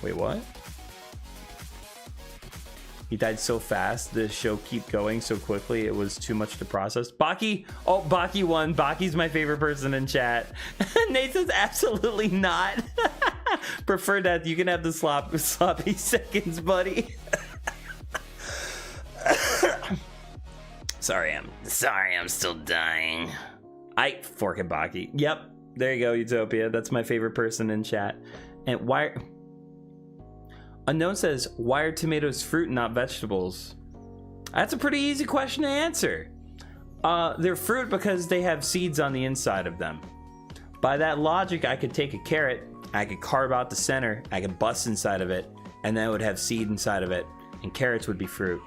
Wait, what? He died so fast, the show keep going so quickly, it was too much to process. Baki! Oh, Baki won. Baki's my favorite person in chat. Nate says absolutely not. Prefer that. You can have the sloppy seconds, buddy. Sorry, I'm still dying. Fork and Baki. Yep. There you go, Utopia. That's my favorite person in chat. And why... Unknown says, why are tomatoes fruit and not vegetables? That's a pretty easy question to answer. They're fruit because they have seeds on the inside of them. By that logic, I could take a carrot, I could carve out the center, I could bust inside of it, and then it would have seed inside of it, and carrots would be fruit.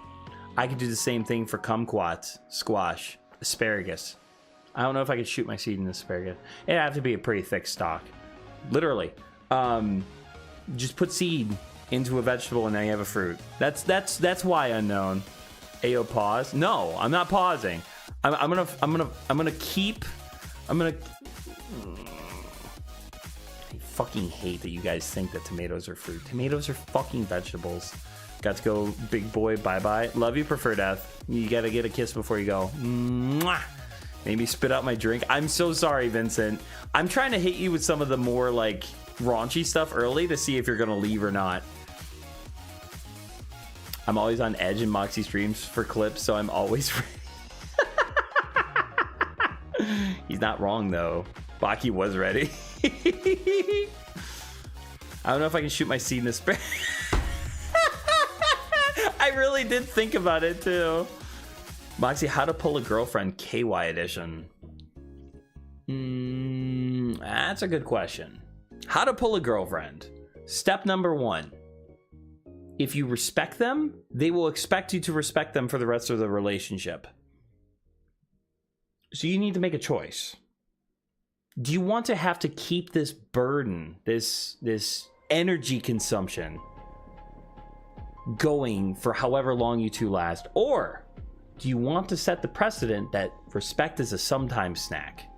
I could do the same thing for kumquats, squash, asparagus. I don't know if I could shoot my seed in asparagus. It'd have to be a pretty thick stalk. Literally. Just put seed into a vegetable and now you have a fruit. That's why Unknown. Ayo, pause. No, I'm not pausing. I'm gonna keep. I fucking hate that you guys think that tomatoes are fruit. Tomatoes are fucking vegetables. Got to go, big boy. Bye bye. Love you, Prefer Death. You gotta get a kiss before you go. Mwah. Maybe spit out my drink. I'm so sorry, Vincent. I'm trying to hit you with some of the more like raunchy stuff early to see if you're gonna leave or not. I'm always on edge in Moxie streams for clips, so I'm always ready. He's not wrong though. Baki was ready. I don't know if I can shoot my seed in the spray. I really did think about it too. Moxie, how to pull a girlfriend KY edition. That's a good question. How to pull a girlfriend. Step number 1. If you respect them, they will expect you to respect them for the rest of the relationship. So you need to make a choice. Do you want to have to keep this burden, this energy consumption going for however long you two last? Or do you want to set the precedent that respect is a sometimes snack?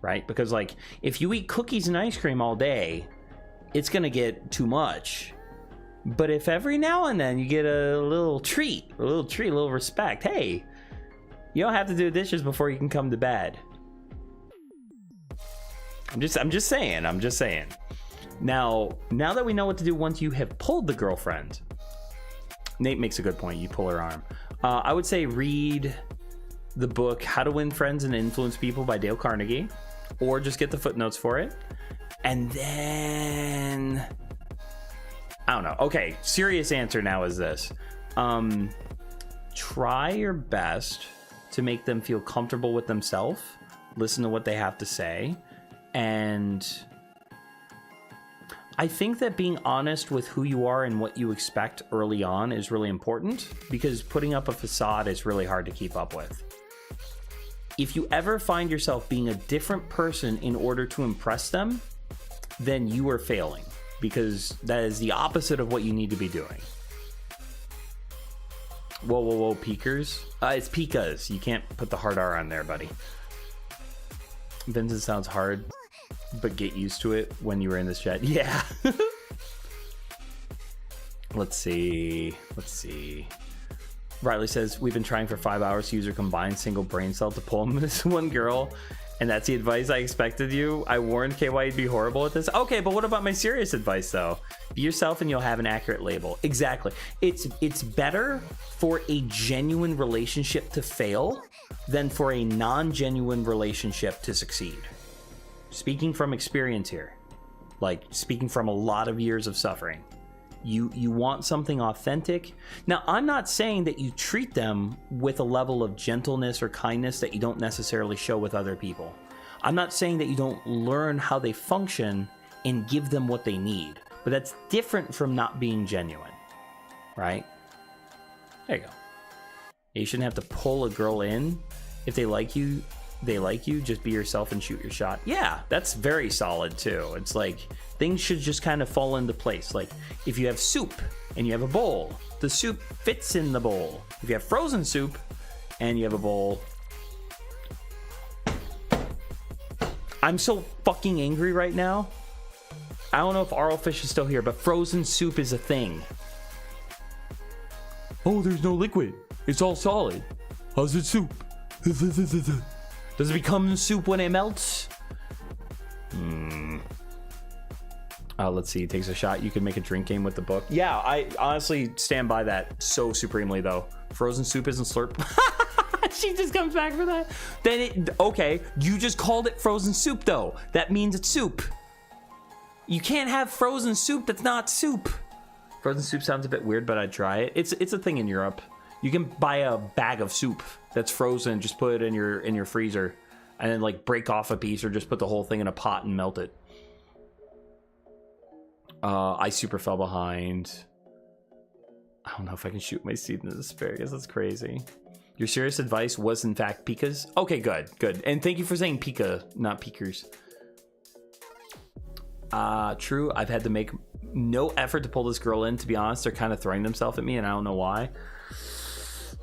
Right? Because like if you eat cookies and ice cream all day, it's gonna get too much. But if every now and then you get a little treat, a little respect, hey, you don't have to do dishes before you can come to bed. I'm just saying. Now that we know what to do once you have pulled the girlfriend, Nate makes a good point. You pull her arm. I would say read the book How to Win Friends and Influence People by Dale Carnegie, or just get the footnotes for it. And then, I don't know. Okay, serious answer now is this. Try your best to make them feel comfortable with themselves. Listen to what they have to say. And I think that being honest with who you are and what you expect early on is really important, because putting up a facade is really hard to keep up with. If you ever find yourself being a different person in order to impress them, then you are failing, because that is the opposite of what you need to be doing. Whoa, peekers? It's pikas. You can't put the hard R on there, buddy. Vincent sounds hard, but get used to it when you were in this chat. Yeah. Let's see. Riley says, we've been trying for 5 hours to use your combined single brain cell to pull him this one girl, and that's the advice I expected you. I warned KY you'd be horrible at this. Okay, but what about my serious advice, though? Be yourself and you'll have an accurate label. Exactly. It's better for a genuine relationship to fail than for a non-genuine relationship to succeed. Speaking from experience here. Like, speaking from a lot of years of suffering. You want something authentic. Now, I'm not saying that you treat them with a level of gentleness or kindness that you don't necessarily show with other people. I'm not saying that you don't learn how they function and give them what they need. But that's different from not being genuine, right? There you go. You shouldn't have to pull a girl in. If they like you, they like you. Just be yourself and shoot your shot. Yeah, that's very solid too. It's like things should just kind of fall into place. Like if you have soup and you have a bowl, the soup fits in the bowl. If you have frozen soup and you have a bowl. I'm so fucking angry right now. I don't know if Arlfish is still here, but frozen soup is a thing. Oh, there's no liquid. It's all solid. How's it soup? Does it become soup when it melts? Let's see. He takes a shot. You can make a drink game with the book. Yeah, I honestly stand by that so supremely, though. Frozen soup isn't slurp. She just comes back for that. Okay, you just called it frozen soup, though. That means it's soup. You can't have frozen soup that's not soup. Frozen soup sounds a bit weird, but I'd try it. It's a thing in Europe. You can buy a bag of soup that's frozen, just put it in your freezer, and then like break off a piece or just put the whole thing in a pot and melt it. I super fell behind. I don't know if I can shoot my seed in the asparagus. That's crazy. Your serious advice was in fact pikas. Okay, good. And thank you for saying pika, not peekers. True. I've had to make no effort to pull this girl in. To be honest, they're kind of throwing themselves at me, and I don't know why.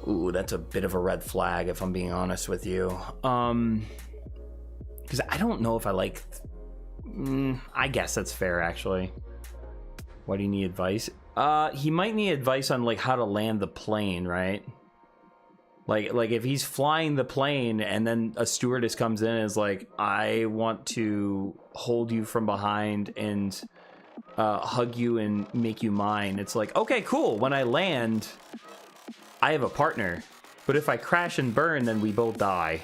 Ooh, that's a bit of a red flag, if I'm being honest with you. Because I don't know if I like. I guess that's fair, actually. Why do you need advice? He might need advice on like how to land the plane, right? Like if he's flying the plane and then a stewardess comes in and is like, I want to hold you from behind and hug you and make you mine. It's like, okay, cool. When I land, I have a partner. But if I crash and burn, then we both die.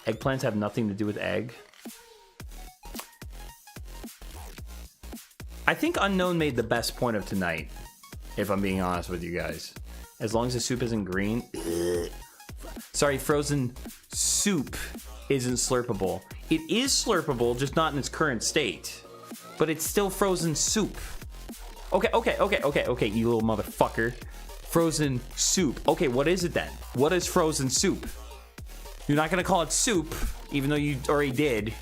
Eggplants have nothing to do with egg. I think Unknown made the best point of tonight, if I'm being honest with you guys. As long as the soup isn't green. Sorry, frozen soup isn't slurpable. It is slurpable, just not in its current state. But it's still frozen soup. Okay, you little motherfucker. Frozen soup. Okay, what is it then? What is frozen soup? You're not gonna call it soup, even though you already did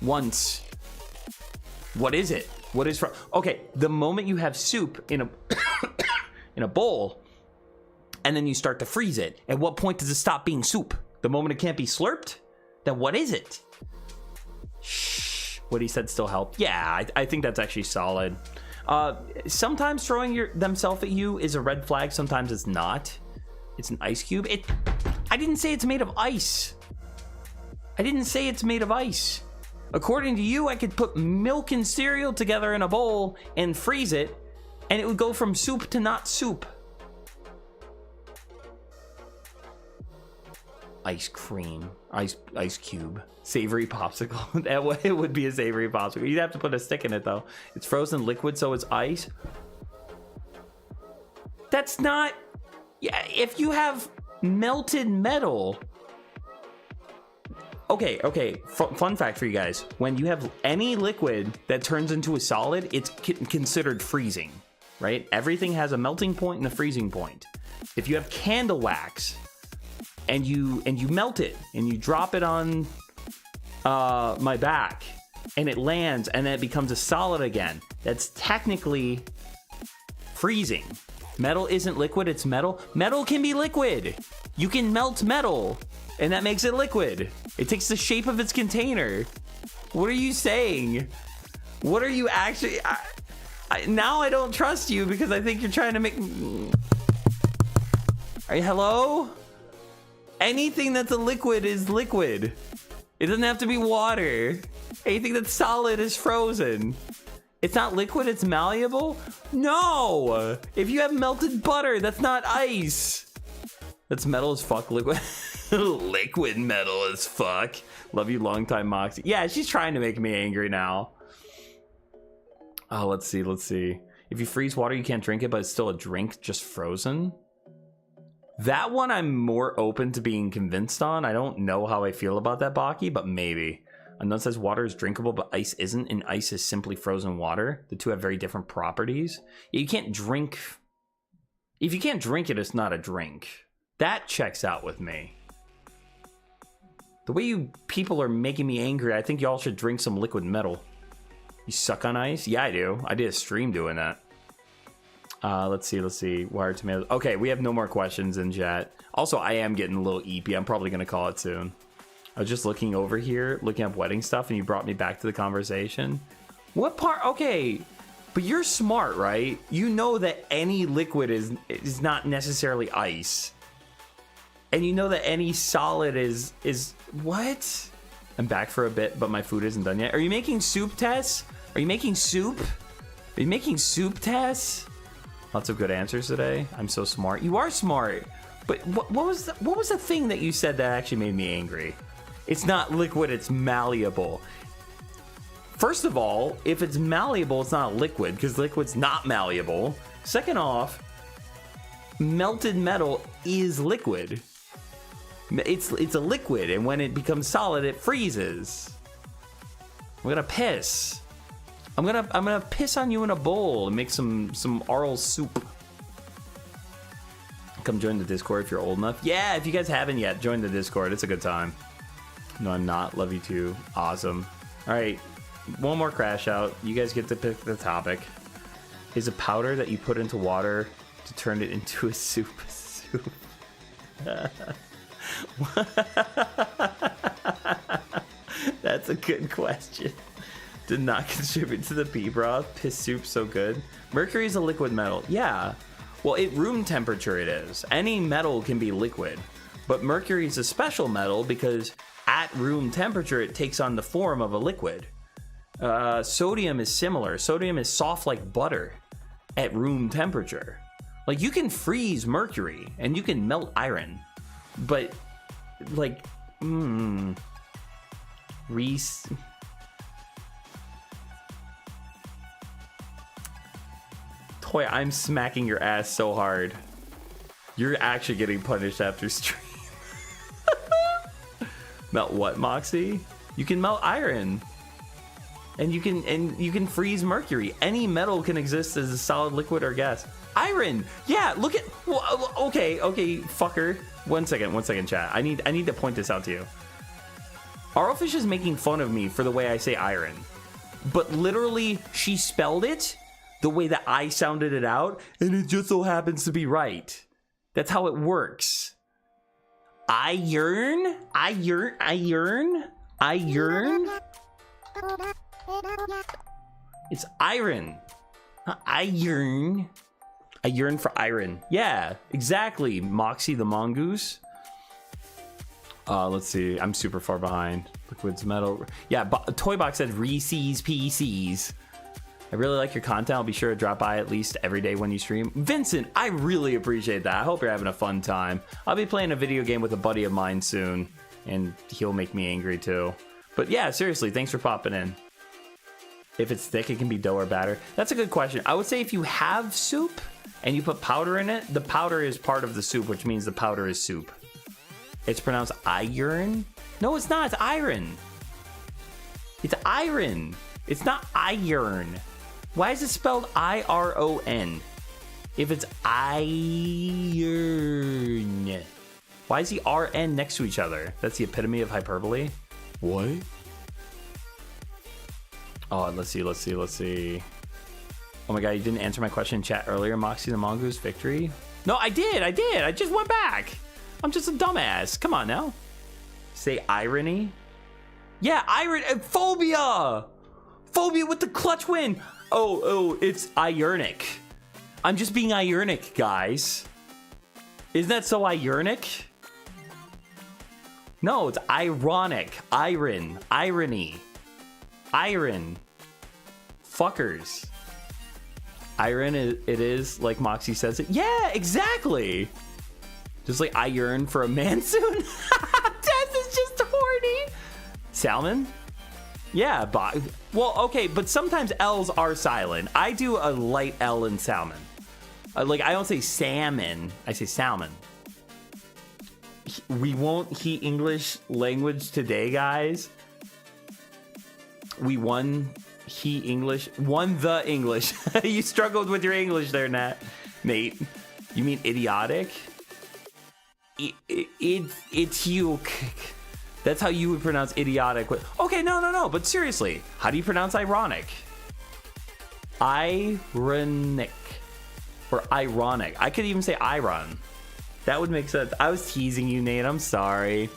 once. What is it? What is okay, the moment you have soup in a in a bowl, and then you start to freeze it, at what point does it stop being soup? The moment it can't be slurped? Then what is it? Shh. What he said still helped. Yeah, I think that's actually solid. Sometimes throwing themselves at you is a red flag. Sometimes it's not. It's an ice cube. I didn't say it's made of ice. I didn't say it's made of ice. According to you, I could put milk and cereal together in a bowl and freeze it, and it would go from soup to not soup. Ice cream, ice cube, savory popsicle. It would be a savory popsicle. You'd have to put a stick in it though. It's frozen liquid, so it's ice. That's not. Yeah, if you have melted metal. Okay. Fun fact for you guys: when you have any liquid that turns into a solid, it's considered freezing, right? Everything has a melting point and a freezing point. If you have candle wax and you melt it and you drop it on my back and it lands and then it becomes a solid again, that's technically freezing. Metal isn't liquid, it's metal. Metal can be liquid. You can melt metal, and that makes it liquid. It takes the shape of its container. What are you saying? What are you actually... now I don't trust you because I think you're trying to make... Hello? Anything that's a liquid is liquid. It doesn't have to be water. Anything that's solid is frozen. It's not liquid, it's malleable? No! If you have melted butter, that's not ice. That's metal as fuck, liquid. Liquid metal as fuck. Love you, long time Moxie. Yeah, she's trying to make me angry now. Oh, let's see. If you freeze water, you can't drink it, but it's still a drink, just frozen. That one I'm more open to being convinced on. I don't know how I feel about that, Baki, but maybe. Unknown says water is drinkable, but ice isn't, and ice is simply frozen water. The two have very different properties. You can't drink... If you can't drink it, it's not a drink. That checks out with me. The way you people are making me angry, I think y'all should drink some liquid metal. You suck on ice? Yeah, I do. I did a stream doing that. Let's see. Wired tomatoes. Okay, we have no more questions in chat. Also, I am getting a little eepy. I'm probably going to call it soon. I was just looking over here, looking up wedding stuff, and you brought me back to the conversation. What part? Okay, but you're smart, right? You know that any liquid is not necessarily ice. And you know that any solid is what? I'm back for a bit, but my food isn't done yet. Are you making soup, Tess? Are you making soup? Are you making soup, Tess? Lots of good answers today. I'm so smart. You are smart. But what was the thing that you said that actually made me angry? It's not liquid, it's malleable. First of all, if it's malleable, it's not a liquid, because liquid's not malleable. Second off, melted metal is liquid. It's a liquid, and when it becomes solid, it freezes. I'm gonna piss. I'm gonna piss on you in a bowl and make some oral soup. Come join the Discord if you're old enough. Yeah, if you guys haven't yet, join the Discord. It's a good time. No, I'm not. Love you too. Awesome. All right, one more crash out. You guys get to pick the topic. Is a powder that you put into water to turn it into a soup? That's a good question. Did not contribute to the pea broth. Piss soup so good. Mercury is a liquid metal. Yeah. Well, at room temperature it is. Any metal can be liquid. But mercury is a special metal because at room temperature it takes on the form of a liquid. Sodium is similar. Sodium is soft like butter at room temperature. Like, you can freeze mercury and you can melt iron. But, like, Reese... Toy, I'm smacking your ass so hard. You're actually getting punished after stream. Melt what, Moxie? You can melt iron. And you can freeze mercury. Any metal can exist as a solid, liquid, or gas. Iron! Yeah, look at... Well, okay, fucker. One second, chat. I need to point this out to you. Arrowfish is making fun of me for the way I say iron. But literally, she spelled it the way that I sounded it out, and it just so happens to be right. That's how it works. Iron. It's iron. Iron. I yearn for iron. Yeah, exactly. Moxie the mongoose. Let's see. I'm super far behind. Liquid's metal. Yeah, Toybox said Reese's PCs. I really like your content. I'll be sure to drop by at least every day when you stream. Vincent, I really appreciate that. I hope you're having a fun time. I'll be playing a video game with a buddy of mine soon, and he'll make me angry too. But yeah, seriously, thanks for popping in. If it's thick, it can be dough or batter. That's a good question. I would say if you have soup and you put powder in it, the powder is part of the soup, which means the powder is soup. It's pronounced iron? No, it's not. It's iron. It's iron. It's not iron. Why is it spelled I-R-O-N? If it's iron. Why is the R-N next to each other? That's the epitome of hyperbole. What? Oh, let's see. Oh my god, you didn't answer my question in chat earlier. Moxie the Mongoose victory? No, I did. I just went back. I'm just a dumbass. Come on now. Say irony. Yeah, phobia. Phobia with the clutch win. Oh, it's ironic. I'm just being ironic, guys. Isn't that so ironic? No, it's ironic. Irony. Iron. Fuckers. Iron, it is, like Moxie says it. Yeah, exactly. Just like I yearn for a man soon. Tess is just horny. Salmon? Yeah, well, okay, but sometimes L's are silent. I do a light L in salmon. Like, I don't say salmon, I say salmon. We won't heat English language today, guys. We won the English. You struggled with your English there, Nate. You mean idiotic? It's you. That's how you would pronounce idiotic. Okay, no. But seriously, how do you pronounce ironic? Ironic. Or ironic. I could even say iron. That would make sense. I was teasing you, Nate. I'm sorry.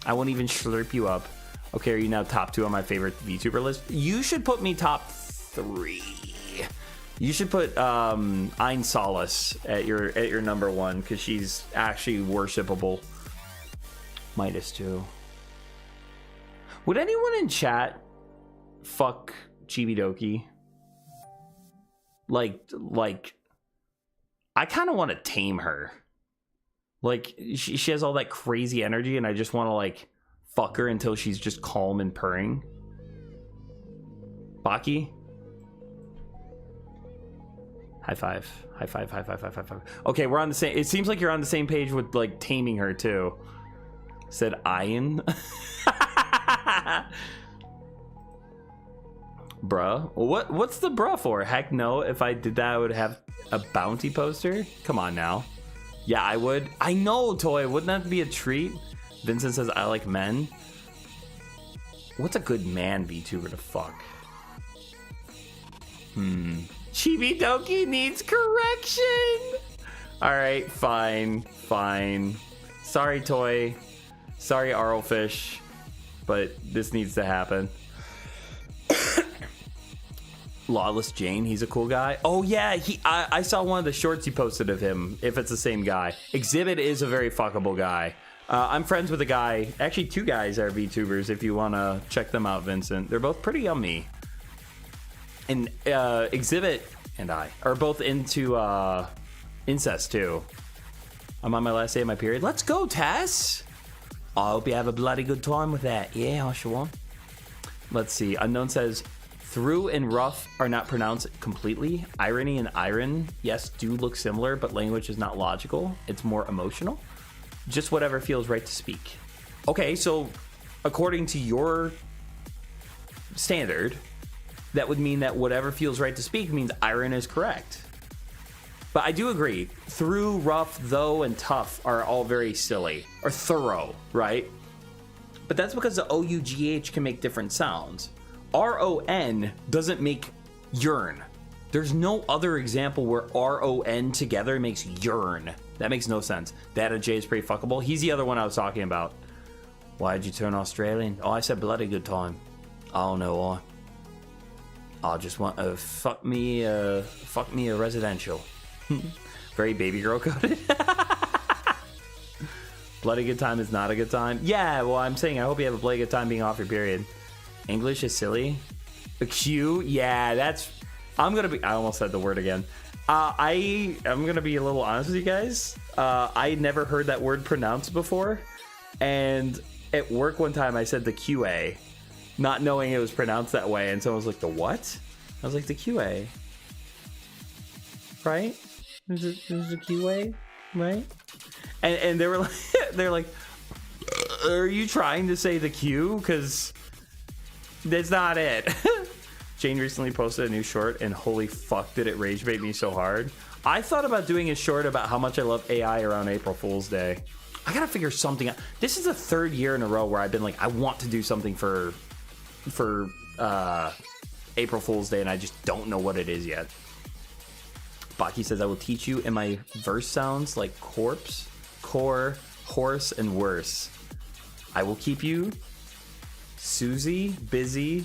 I won't even slurp you up. Okay, are you now top 2 on my favorite VTuber list? You should put me top 3. You should put Ein Solace at your number 1 because she's actually worshipable. Midas too. Would anyone in chat fuck Chibidoki? Like, I kind of want to tame her. Like, she has all that crazy energy, and I just want to like fuck her until she's just calm and purring. Baki? High five. Okay, we're on the same. It seems like you're on the same page with like taming her too. Said Ian. Bruh. What's the bruh for? Heck no. If I did that, I would have a bounty poster. Come on now. Yeah, I would. I know, Toy. Wouldn't that be a treat? Vincent says, I like men. What's a good man VTuber to fuck? Chibidoki needs correction. Alright, fine. Sorry, Toy. Sorry, Arlfish. But this needs to happen. Lawless Jane, he's a cool guy. Oh yeah, I saw one of the shorts he posted of him, if it's the same guy. Exhibit is a very fuckable guy. I'm friends with a guy, actually 2 guys are VTubers if you want to check them out, Vincent. They're both pretty yummy. And Exhibit and I are both into incest too. I'm on my last day of my period. Let's go, Tess! I hope you have a bloody good time with that. Yeah, I sure will. Let's see. Unknown says, through and rough are not pronounced completely. Irony and iron, yes, do look similar, but language is not logical. It's more emotional. Just whatever feels right to speak. Okay, so according to your standard, that would mean that whatever feels right to speak means iron is correct. But I do agree. Through, rough, though, and tough are all very silly. Or thorough, right? But that's because the O-U-G-H can make different sounds. R-O-N doesn't make yearn. There's no other example where R-O-N together makes yearn. That makes no sense. Data J is pretty fuckable. He's the other one I was talking about. Why'd you turn Australian? Oh, I said bloody good time. I don't know why. I just want to fuck me a residential. Very baby girl coded. Bloody good time is not a good time. Yeah, well, I'm saying I hope you have a bloody good time being off your period. English is silly. A Q, yeah, that's. I almost said the word again. I'm gonna be a little honest with you guys. I never heard that word pronounced before, and at work one time I said the QA, not knowing it was pronounced that way, and someone was like, the what? I was like, the QA, right? There's a QA, right? And they were like, they're like, are you trying to say the Q? Because that's not it. Jane recently posted a new short, and holy fuck, did it rage bait me so hard. I thought about doing a short about how much I love AI around April Fool's Day. I gotta figure something out. This is the 3rd year in a row where I've been like, I want to do something for April Fool's Day, and I just don't know what it is yet. Baki says, I will teach you, and my verse sounds like corpse, core, horse, and worse. I will keep you, Susie, busy,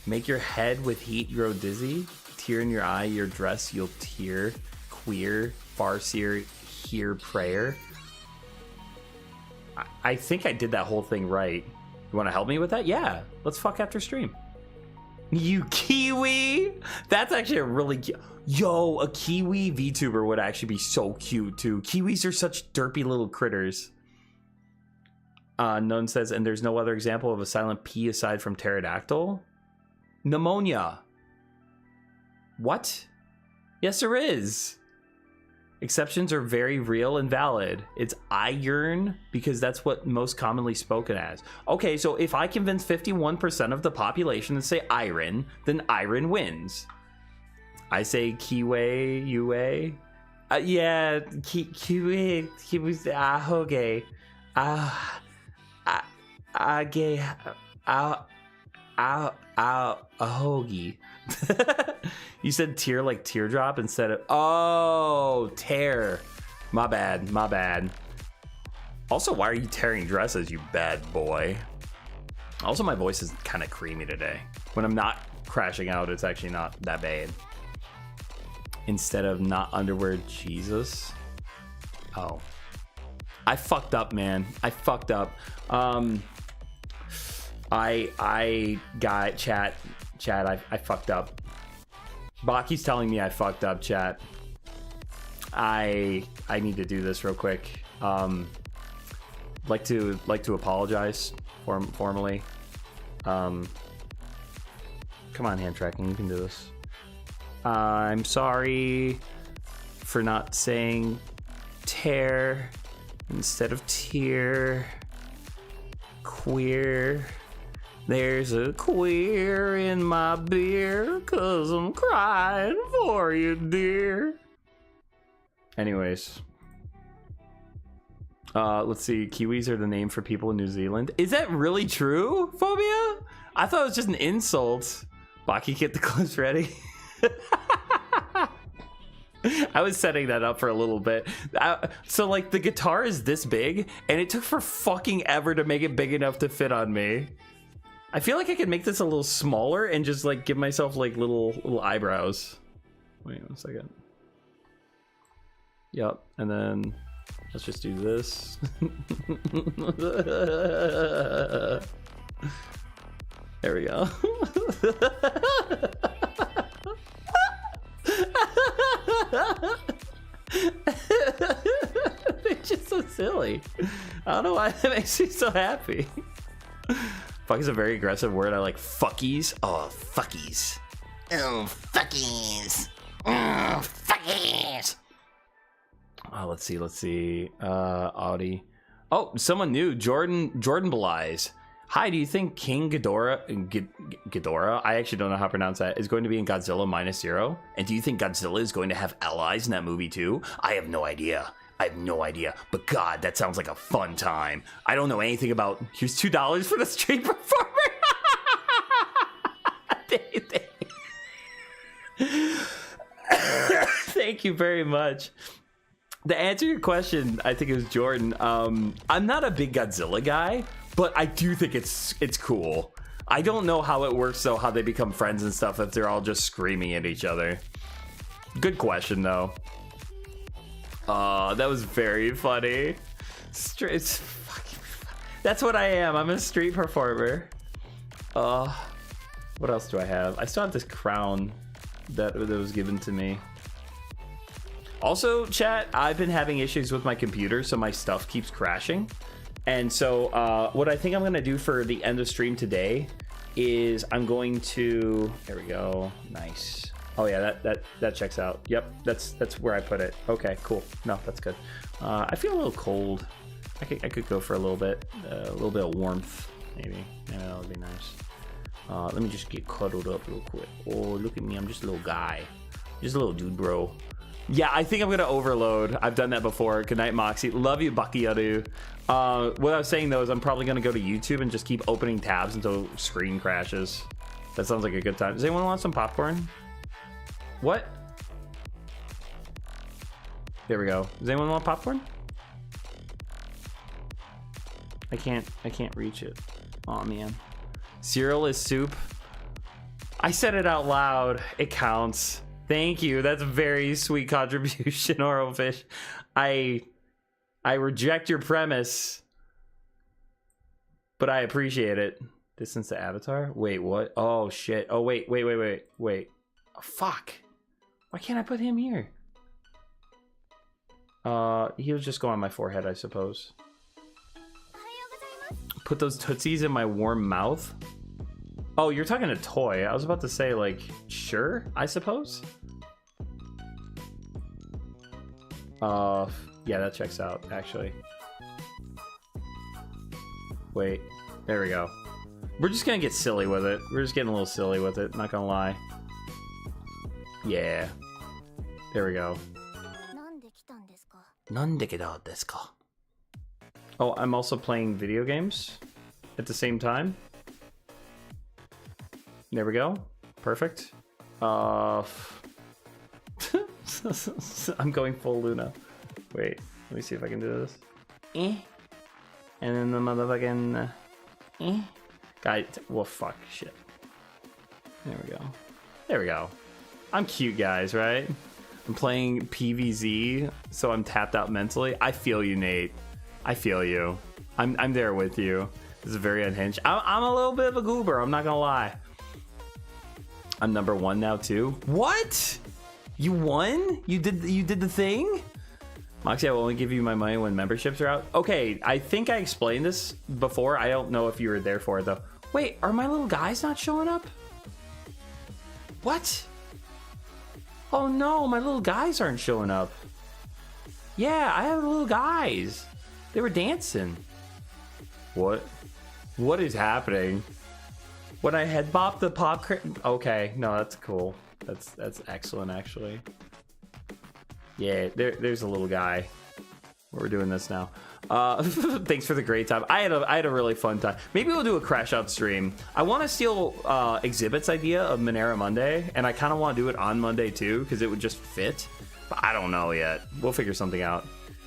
make your head with heat grow dizzy, tear in your eye, your dress, you'll tear, queer, farseer, hear prayer. I think I did that whole thing right. You want to help me with that? Yeah, let's fuck after stream. You kiwi? That's actually a really yo, a kiwi VTuber would actually be so cute too. Kiwis are such derpy little critters. None says, and there's no other example of a silent P aside from pterodactyl. Pneumonia. What? Yes, there is. Exceptions are very real and valid. It's iron because that's what most commonly spoken as. Okay, so if I convince 51% of the population to say iron, then iron wins. I say kiwi, yue. Yeah, kiwi, hoge. A hoagie. You said tear like teardrop instead of... Oh, tear. My bad. Also, why are you tearing dresses, you bad boy? Also, my voice is kind of creamy today. When I'm not crashing out, it's actually not that bad. Instead of not underwear, Jesus. Oh. I fucked up, man. I fucked up. I got chat, I fucked up. Baki's telling me I fucked up, chat. I need to do this real quick. Like to apologize formally. Come on, hand tracking, you can do this. I'm sorry for not saying tear instead of tear. Queer. There's a queer in my beer, 'cause I'm crying for you, dear. Anyways. Let's see. Kiwis are the name for people in New Zealand. Is that really true, Phobia? I thought it was just an insult. Baki, get the clips ready. I was setting that up for a little bit. So, like, the guitar is this big, and it took for fucking ever to make it big enough to fit on me. I feel like I could make this a little smaller and just, like, give myself, like, little eyebrows. Wait 1 second. Yep, and then let's just do this. There we go. They're just so silly. I don't know why that makes me so happy. Fuck is a very aggressive word. I like fuckies. Oh, fuckies. Oh, fuckies. Oh, fuckies. Oh, let's see. Audi. Oh, someone new. Jordan Belize. Hi, do you think King Ghidorah, I actually don't know how to pronounce that, is going to be in Godzilla -0? And do you think Godzilla is going to have allies in that movie too? I have no idea. But God, that sounds like a fun time. I don't know anything about... Here's $2 for the street performer. Thank you very much. To answer your question, I think it was Jordan. I'm not a big Godzilla guy, but I do think it's cool. I don't know how it works though, how they become friends and stuff if they're all just screaming at each other. Good question though. That was very funny. That's what I am. I'm a street performer. What else do I have? I still have this crown that was given to me. Also, chat, I've been having issues with my computer, so my stuff keeps crashing. And so what I think I'm going to do for the end of stream today is I'm going to... There we go. Nice. Oh, yeah, that checks out. Yep, that's where I put it. Okay, cool. No, that's good. I feel a little cold. I could go for a little bit of warmth, maybe. Yeah, that would be nice. Let me just get cuddled up real quick. Oh, look at me. I'm just a little guy. Just a little dude, bro. Yeah, I think I'm going to overload. I've done that before. Good night, Moxie. Love you, Bakiadu. What I was saying, though, is I'm probably going to go to YouTube and just keep opening tabs until screen crashes. That sounds like a good time. Does anyone want some popcorn? What? There we go. Does anyone want popcorn? I can't reach it. Oh man. Cereal is soup. I said it out loud. It counts. Thank you. That's a very sweet contribution, Orofish. I reject your premise, but I appreciate it. Distance to Avatar? Wait, what? Oh shit. Oh wait. Oh, fuck. Why can't I put him here? He'll just go on my forehead, I suppose. Put those tootsies in my warm mouth? Oh, you're talking a toy. I was about to say, like, sure, I suppose. Yeah, that checks out, actually. Wait, there we go. We're just gonna get silly with it. We're just getting a little silly with it, not gonna lie. Yeah. There we go. Oh, I'm also playing video games at the same time. There we go. Perfect. I'm going full Luna. Wait, let me see if I can do this. And then the motherfucking... Guy, well, fuck, shit. There we go. There we go. I'm cute, guys, right? I'm playing PVZ, so I'm tapped out mentally. I feel you, Nate. I feel you. I'm there with you. This is very unhinged. I'm a little bit of a goober. I'm not gonna lie. I'm number 1 now too. What? You won? You did the thing? Moxie, I will only give you my money when memberships are out. Okay, I think I explained this before. I don't know if you were there for it though. Wait, are my little guys not showing up? What? Oh no, my little guys aren't showing up. Yeah, I have little guys. They were dancing. What? What is happening? When I head bop the pop crate. Okay, no, that's cool. That's excellent, actually. Yeah, there's a little guy. We're doing this now. Thanks for the great time. I had a really fun time. Maybe we'll do a crash out stream. I want to steal Exhibit's idea of Monera Monday, and I kind of want to do it on Monday too, because it would just fit. But I don't know yet. We'll figure something out.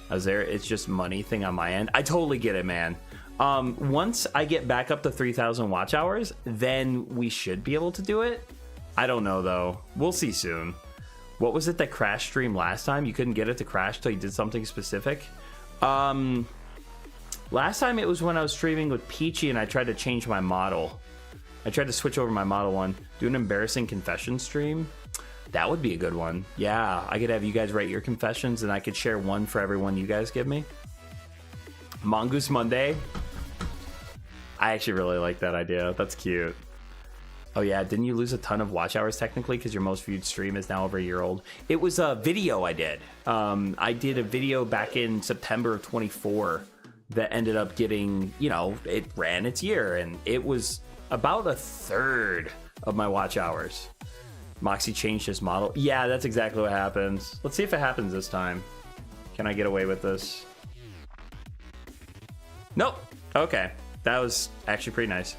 It's just money thing on my end. I totally get it, man. Once I get back up to 3,000 watch hours, then we should be able to do it. I don't know though. We'll see soon. What was it that crashed stream last time? You couldn't get it to crash till you did something specific. Last time it was when I was streaming with Peachy and I tried to change my model. I tried to switch over my model one. Do an embarrassing confession stream. That would be a good one. Yeah, I could have you guys write your confessions and I could share one for every one you guys give me. Mongoose Monday. I actually really like that idea. That's cute. Oh yeah, didn't you lose a ton of watch hours technically because your most viewed stream is now over a year old? It was a video I did. I did a video back in September of 24 that ended up getting, you know, it ran its year and it was about a third of my watch hours. Moxie changed his model. Yeah, that's exactly what happens. Let's see if it happens this time. Can I get away with this? Nope. Okay, that was actually pretty nice.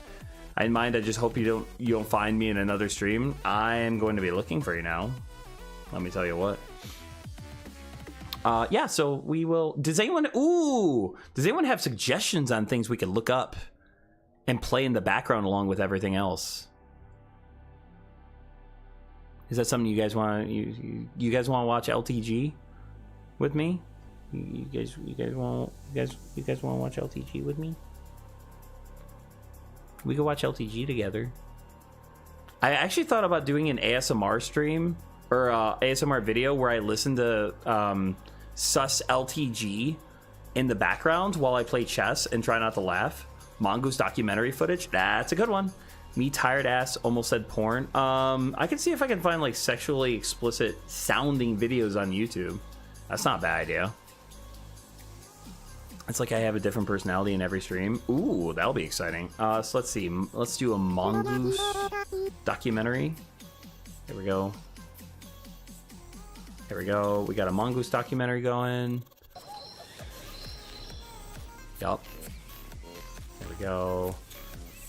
I didn't mind. I just hope you don't find me in another stream. I am going to be looking for you now. Let me tell you what. Yeah, so we will. Does anyone have suggestions on things we could look up and play in the background along with everything else? Is that something you guys want? You guys want to watch LTG with me? You guys want to watch LTG with me? We could watch LTG together. I actually thought about doing an ASMR stream or ASMR video where I listen to sus LTG in the background while I play chess and try not to laugh. Mongoose documentary footage. That's a good one. Me tired ass almost said porn. I can see if I can find like sexually explicit sounding videos on YouTube. That's not a bad idea. It's like I have a different personality in every stream. Ooh, that'll be exciting. So let's see. Let's do a mongoose documentary. There we go. There we go. We got a mongoose documentary going. Yup. There we go.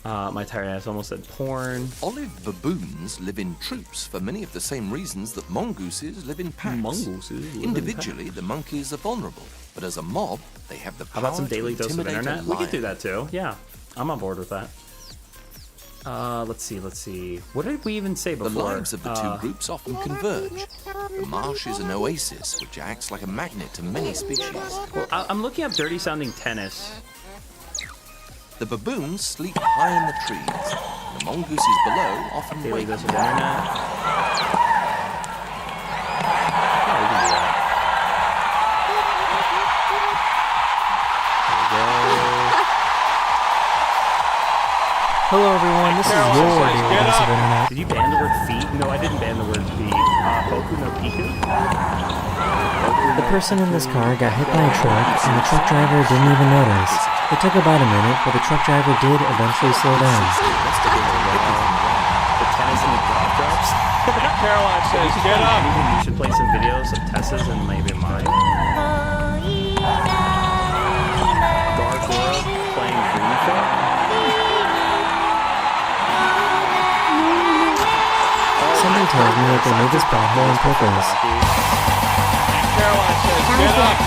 My tired ass almost said porn. Olive baboons live in troops for many of the same reasons that mongooses live in packs. Individually, the monkeys are vulnerable, but as a mob, they have the power How about some daily to dose of intimidate a internet? We could do lion. that too. Yeah, I'm on board with that. Let's see. What did we even say before? The lives of the two groups often converge. The marsh is an oasis which acts like a magnet to many species. Well, I'm looking up dirty sounding tennis. The baboons sleep high in the trees. The mongooses below often Daily wake dose of up. internet. Yeah, we can do that. There we go. Hello everyone, this is your daily dose of internet. Did you ban the word feet? No, I didn't ban the word feet. Boku no Piku? The person in this car got hit by a truck, and the truck driver didn't even notice. It took about a minute, but the truck driver did eventually slow down. The tennis and the drop drops? Caroline says, get up! You should play some videos of Tessa's and maybe mine. Gargora playing Greenfield? Somebody tells me that they made this pothole on purpose. Caroline says, get up!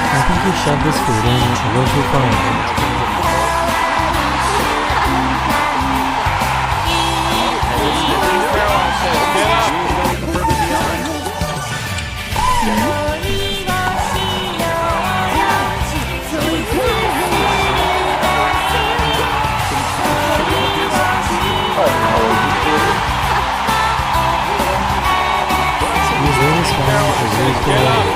I think we shoved this food in a little too far. Caroline says, get up! He's really small with a really cool light.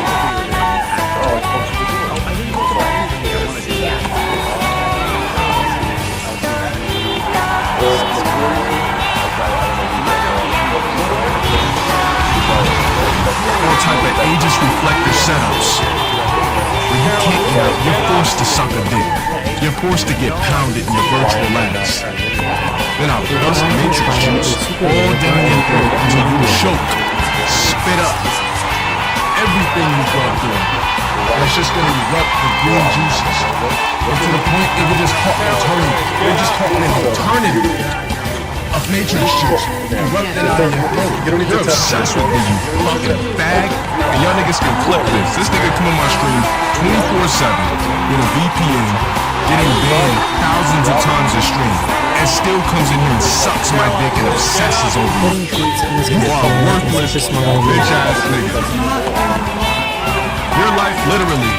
All type of ages reflector setups. When you can't count, you're forced to suck a dick. You're forced to get pounded in the virtual labs. Then I'll bust matrix juice all down your throat until you choke, spit up everything you've gone through. And it's just gonna erupt with green juices. And to the point it will just talk alternative. They're just talking an alternative of matrix juice. Erupted out of your throat. You're obsessed with me, you fucking fag. And y'all niggas can clip this. This nigga come on my stream 24/7 with a VPN, getting banned thousands of times a stream, and still comes in here and sucks my dick and obsesses over Putting me. treats in this You kind of are thing is worthless, such a smart idea. bitch ass nigga. Your life literally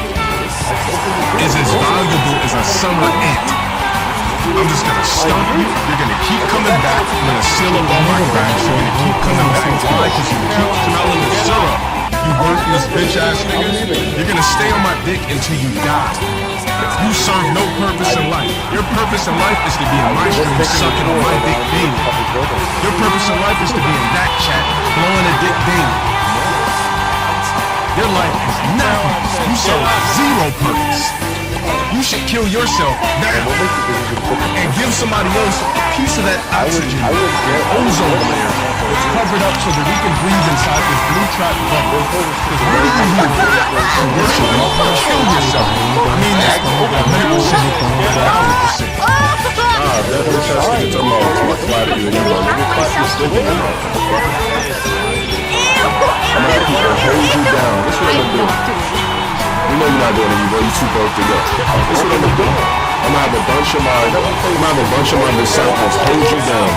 is as valuable as a summer ant. I'm just gonna stump you. You're gonna keep coming back. I'm gonna seal up all my cracks. You're gonna keep coming back. Why? Because you keep smelling the syrup. You worthless bitch ass nigga. You're gonna stay on my dick until you die. You serve no purpose in life. Your purpose in life is to be in my stream sucking on my dick daily. Your purpose in life is to be in that chat blowing a dick daily. Your life is nothing. You serve zero purpose. You should kill yourself now and give somebody else a piece of that oxygen and ozone layer that's covered up so that we can breathe inside this blue trap bubble. Because what do you do? You kill yourself. I mean that 100%, 1,000%. You know you're not doing it, you too broke to go. That's what I'm gonna do. I'm gonna have a bunch of my disciples hold you down.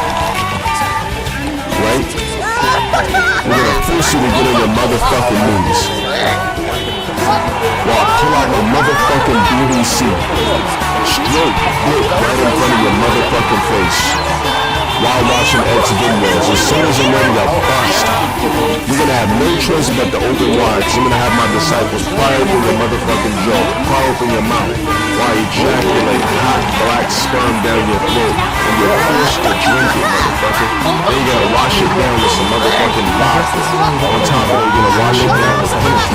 Right? We're gonna force you to get on your motherfucking knees. While I pull out a motherfucking BBC. throat, dick, right in front of your motherfucking face. While watching Ed's videos, as soon as I'm ready to bust, you're gonna have no choice but to open wide, because I'm gonna have my disciples pry open your motherfucking jaw, pry open your mouth, while you ejaculate hot black sperm down your throat, and you're forced to drink it, motherfucker. Then you gotta wash it down with some motherfucking vodka. On top of it, you're gonna wash it down with Hennessy,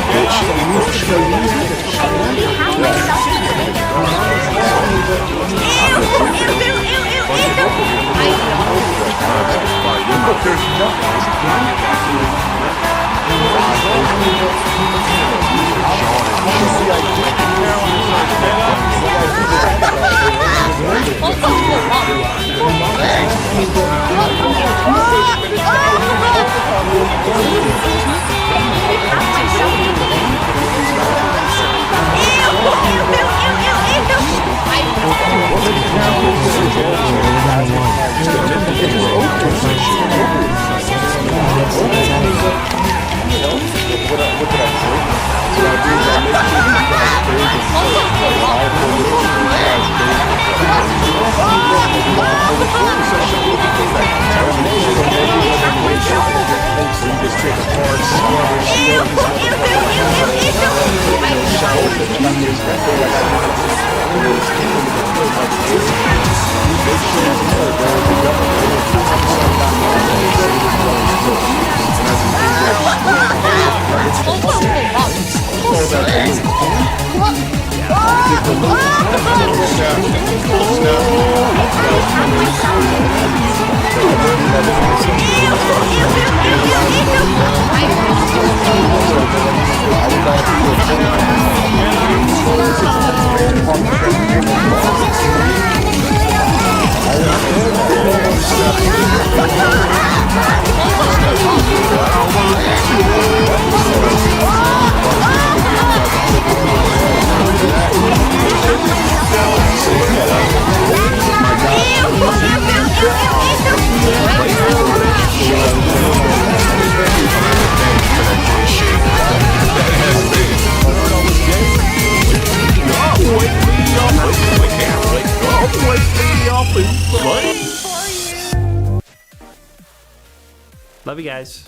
Love you guys.